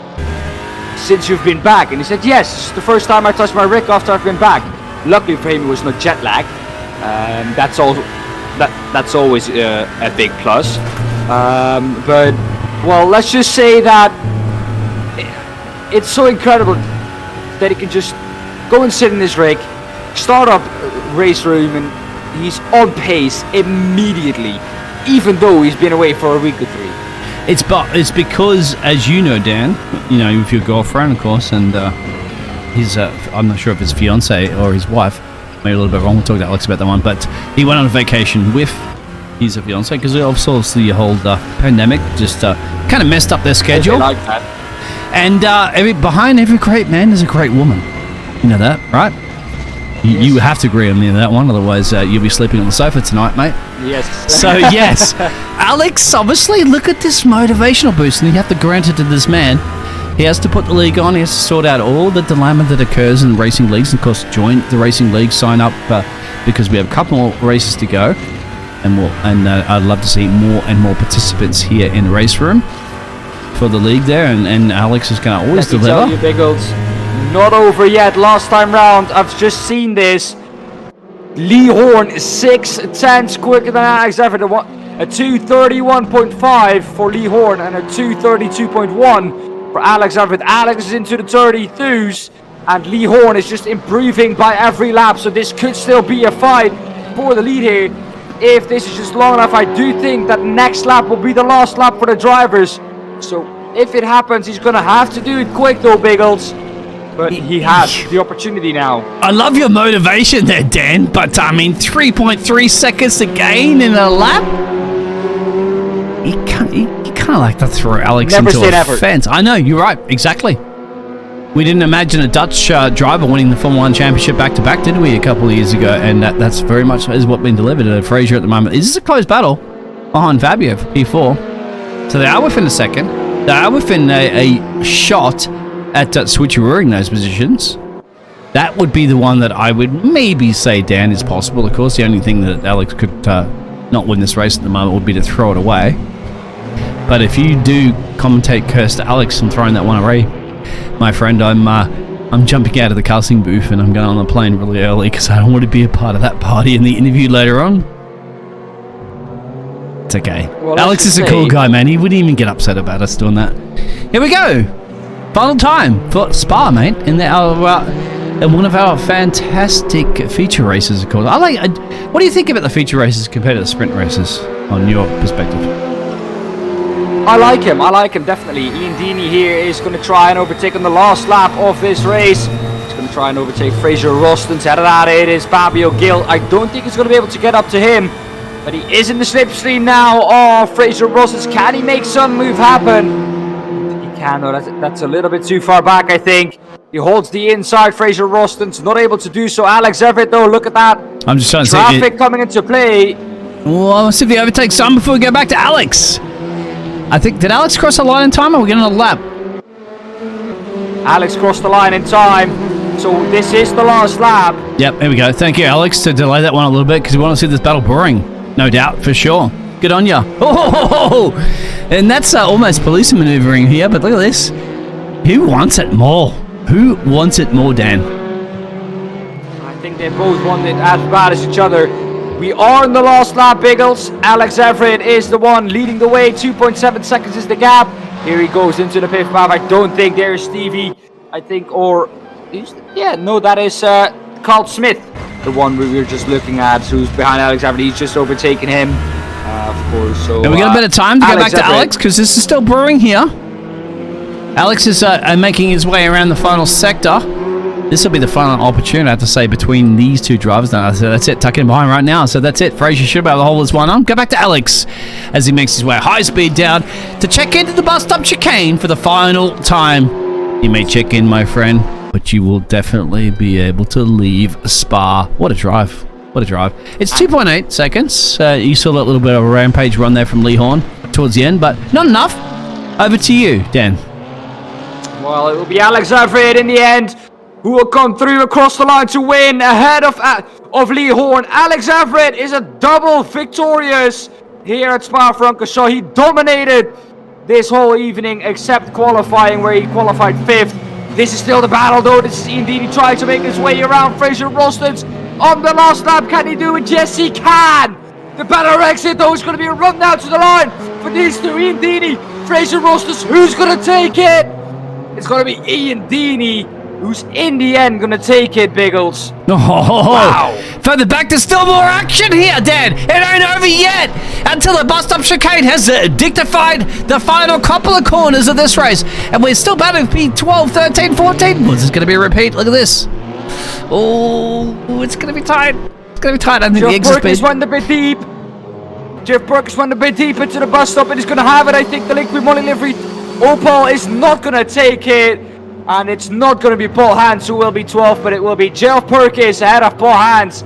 since you've been back? And he said, yes, it's the first time I touched my rig after I've been back. Luckily for him, it was no jet lag. That's always a big plus. But, well, let's just say that it's so incredible that he can just go and sit in his rig, start up race room, and he's on pace immediately, even though he's been away for a week or 3. It's because, as you know, Dan, with your girlfriend, of course, and his, I'm not sure if his fiance or his wife, maybe a little bit wrong, we'll talk to Alex about that one, but he went on a vacation with his fiance, because obviously the whole pandemic just kind of messed up their schedule. Like that. And behind every great man is a great woman. You know that, right? You have to agree on me on that one, otherwise you'll be sleeping on the sofa tonight, mate. Yes. So, yes. Alex, obviously, look at this motivational boost, and you have to grant it to this man. He has to put the league on, he has to sort out all the dilemma that occurs in racing leagues, and of course, join the racing league, sign up, because we have a couple more races to go, and I'd love to see more and more participants here in the race room for the league there, and Alex is going to always deliver. Tell you, Biggles, not over yet. Last time round, I've just seen this. Lee Horne 6/10 quicker than Alex Everitt. A 2:31.5 for Lee Horne and a 2:32.1 for Alex Everitt. Alex is into the 32s, and Lee Horne is just improving by every lap. So this could still be a fight for the lead here. If this is just long enough, I do think that next lap will be the last lap for the drivers. So if it happens, he's going to have to do it quick though, Biggles. But he has the opportunity now. I love your motivation there, Dan, but I mean 3.3 seconds to gain in a lap? You kind of like to throw Alex into a fence. I know, you're right, exactly. We didn't imagine a Dutch driver winning the Formula 1 Championship back-to-back, did we, a couple of years ago? And that's very much is what's been delivered at Fraser at the moment. Is this a close battle behind Fabio for P4? So they are within a second. They are within a shot at switcherooing those positions. That would be the one that I would maybe say, Dan, is possible. Of course, the only thing that Alex could not win this race at the moment would be to throw it away. But if you do commentate curse to Alex and throwing that one away, my friend, I'm jumping out of the casting booth and I'm going on the plane really early because I don't want to be a part of that party in the interview later on. It's okay. Well, Alex is a cool guy, man. He wouldn't even get upset about us doing that. Here we go. Final time for Spa, mate. In one of our fantastic feature races, of course. What do you think about the feature races compared to the sprint races, on your perspective? I like him, definitely. Ian Deeney here is going to try and overtake on the last lap of this race. He's going to try and overtake Fraser Ruston's. Out of that, it is Fabio Gil. I don't think he's going to be able to get up to him, but he is in the slipstream now of Fraser Ruston's. Can he make some move happen? He can, though. That's a little bit too far back, I think. He holds the inside. Fraser Ruston's not able to do so. Alex Everitt, though, look at that. I'm just trying to traffic coming into play. Well, let's see if he overtakes some before we go back to Alex. I think, did Alex cross the line in time, or are we getting a lap? Alex crossed the line in time, so this is the last lap. Yep, here we go. Thank you, Alex, to delay that one a little bit, because we want to see this battle brewing. No doubt, for sure. Good on ya. Oh, and that's almost police maneuvering here, but look at this. Who wants it more? Who wants it more, Dan? I think they both want it as bad as each other. We are in the last lap, Biggles. Alex Everitt is the one leading the way. 2.7 seconds is the gap. Here he goes into the pit map. I don't think there's Stevie. I think, that is Carl Smith, the one we were just looking at, who's behind Alex Everitt. He's just overtaken him, of course. So we got a bit of time to go back to Everitt. Alex, because this is still brewing here. Alex is making his way around the final sector. This will be the final opportunity, I have to say, between these two drivers. So that's it, tucking behind right now. So that's it. Fraser should be able to hold this one on. Go back to Alex as he makes his way high speed down to check into the bus stop chicane for the final time. You may check in, my friend, but you will definitely be able to leave Spa. What a drive. What a drive. It's 2.8 seconds. You saw that little bit of a rampage run there from Lee Horne towards the end, but not enough. Over to you, Dan. Well, it will be Alex Everitt in the end, who will come through across the line to win ahead of Lee Horne. Alex Everitt is a double victorious here at Spa-Francorchamps. He dominated this whole evening except qualifying, where he qualified 5th. This is still the battle, though. This is Ian Deeney trying to make his way around Fraser Ruston's on the last lap. Can he do it? Yes, he can. The better exit, though, is going to be a run down to the line for these two. Ian Deeney, Fraser Ruston's. Who's going to take it? It's going to be Ian Deeney, who's in the end going to take it, Biggles. Oh, wow. Further back, there's still more action here, Dan. It ain't over yet until the bus stop chicane has dictified the final couple of corners of this race. And we're still battling P12, 13, 14. Well, this is going to be a repeat. Look at this. Oh, it's going to be tight. It's going to be tight. I think the exit speed. Jeff Perkins went a bit deep. Jeff Perkins went a bit deep into the bus stop, and he's going to have it. I think the Liquid Money Livery Opal is not going to take it. And it's not going to be Paul Hans who will be 12th, but it will be Jeff Perkins ahead of Paul Hans.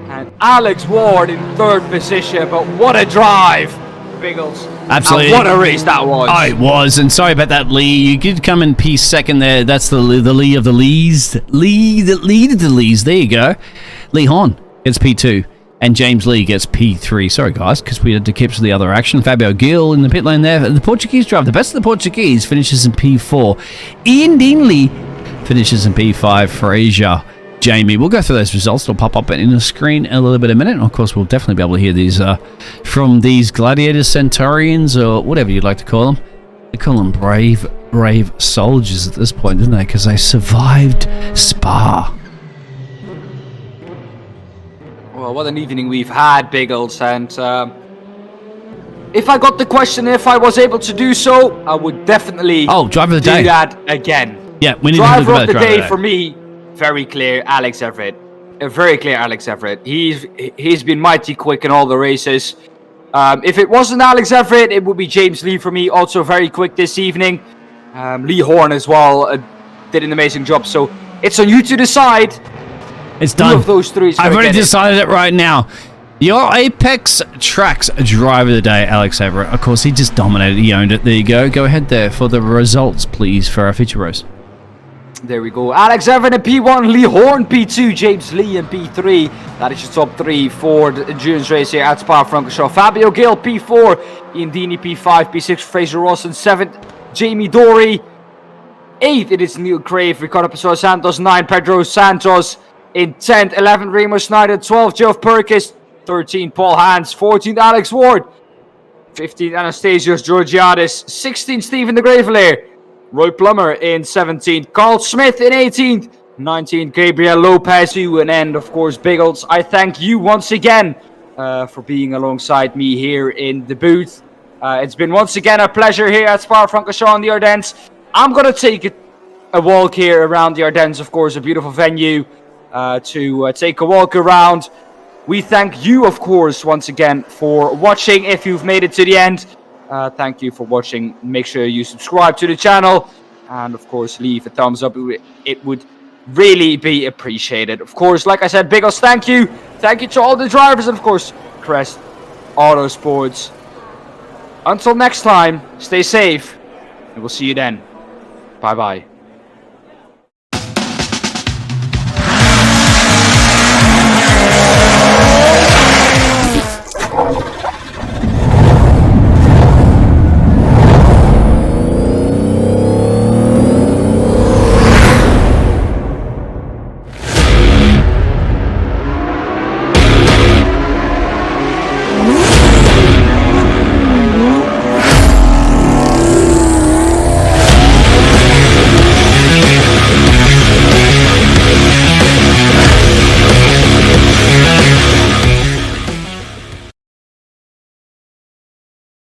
And Alex Ward in 3rd position. But what a drive, Biggles. Absolutely. And what a race that was. Oh, it was. And sorry about that, Lee. You did come in P2 there. That's the Lee of the Lees. Lee of the Lees. There you go. Lee Horne gets P2. And James Lee gets P3. Sorry, guys, because we had to keep to the other action. Fabio Gil in the pit lane there. The Portuguese driver, the best of the Portuguese, finishes in P4. Ian Deeney finishes in P5. Fraser, Jamie. We'll go through those results. They'll pop up in the screen in a little bit in a minute. And, of course, we'll definitely be able to hear these from these gladiators, centurions, or whatever you'd like to call them. They call them brave soldiers at this point, didn't they? Because they survived Spa. Well, what an evening we've had, Biggles, and if I got the question, if I was able to do so, I would definitely driver of the day. Do that again. Yeah, we need driver to of the day for me, very clear, Alex Everitt. A very clear Alex Everitt. He's been mighty quick in all the races. If it wasn't Alex Everitt, it would be James Lee for me, also very quick this evening. Lee Horne as well did an amazing job, so it's on you to decide. It's done. Two of those three. I've already decided it right now. Your Apex Tracks driver of the day, Alex Everitt. Of course, he just dominated. He owned it. There you go. Go ahead there for the results, please, for our feature race. There we go. Alex Everitt in P1, Lee Horne P2, James Lee in P3. That is your top 3 for the endurance race here at Spa-Francorchamps. Fabio Gil P4, Ian Deeney P5, P6 Fraser Ross in 7th, Jamie Dory. 8th it is Neil Crave, Ricardo Pessoa Santos. 9 Pedro Santos in 10th, 11 Remo Snyder, 12 Geoff Perkins, 13 Paul Hans, 14 Alex Ward, 15 Anastasios Georgiadis, 16 Stephen de Gravelair, Roy Plummer in 17th, Carl Smith in 18th, 19th Gabriel Lopez, and then of course Biggles. I thank you once again for being alongside me here in the booth. It's been once again a pleasure here at Spa-Francorchamps in the Ardennes. I'm going to take a walk here around the Ardennes, of course, a beautiful venue to take a walk around. We thank you, of course, once again for watching. If you've made it to the end, thank you for watching. Make sure you subscribe to the channel and, of course, leave a thumbs up. It would really be appreciated. Of course, like I said, Biggles, thank you. Thank you to all the drivers and, of course, Crest Autosports. Until next time, stay safe, and we'll see you then. Bye-bye.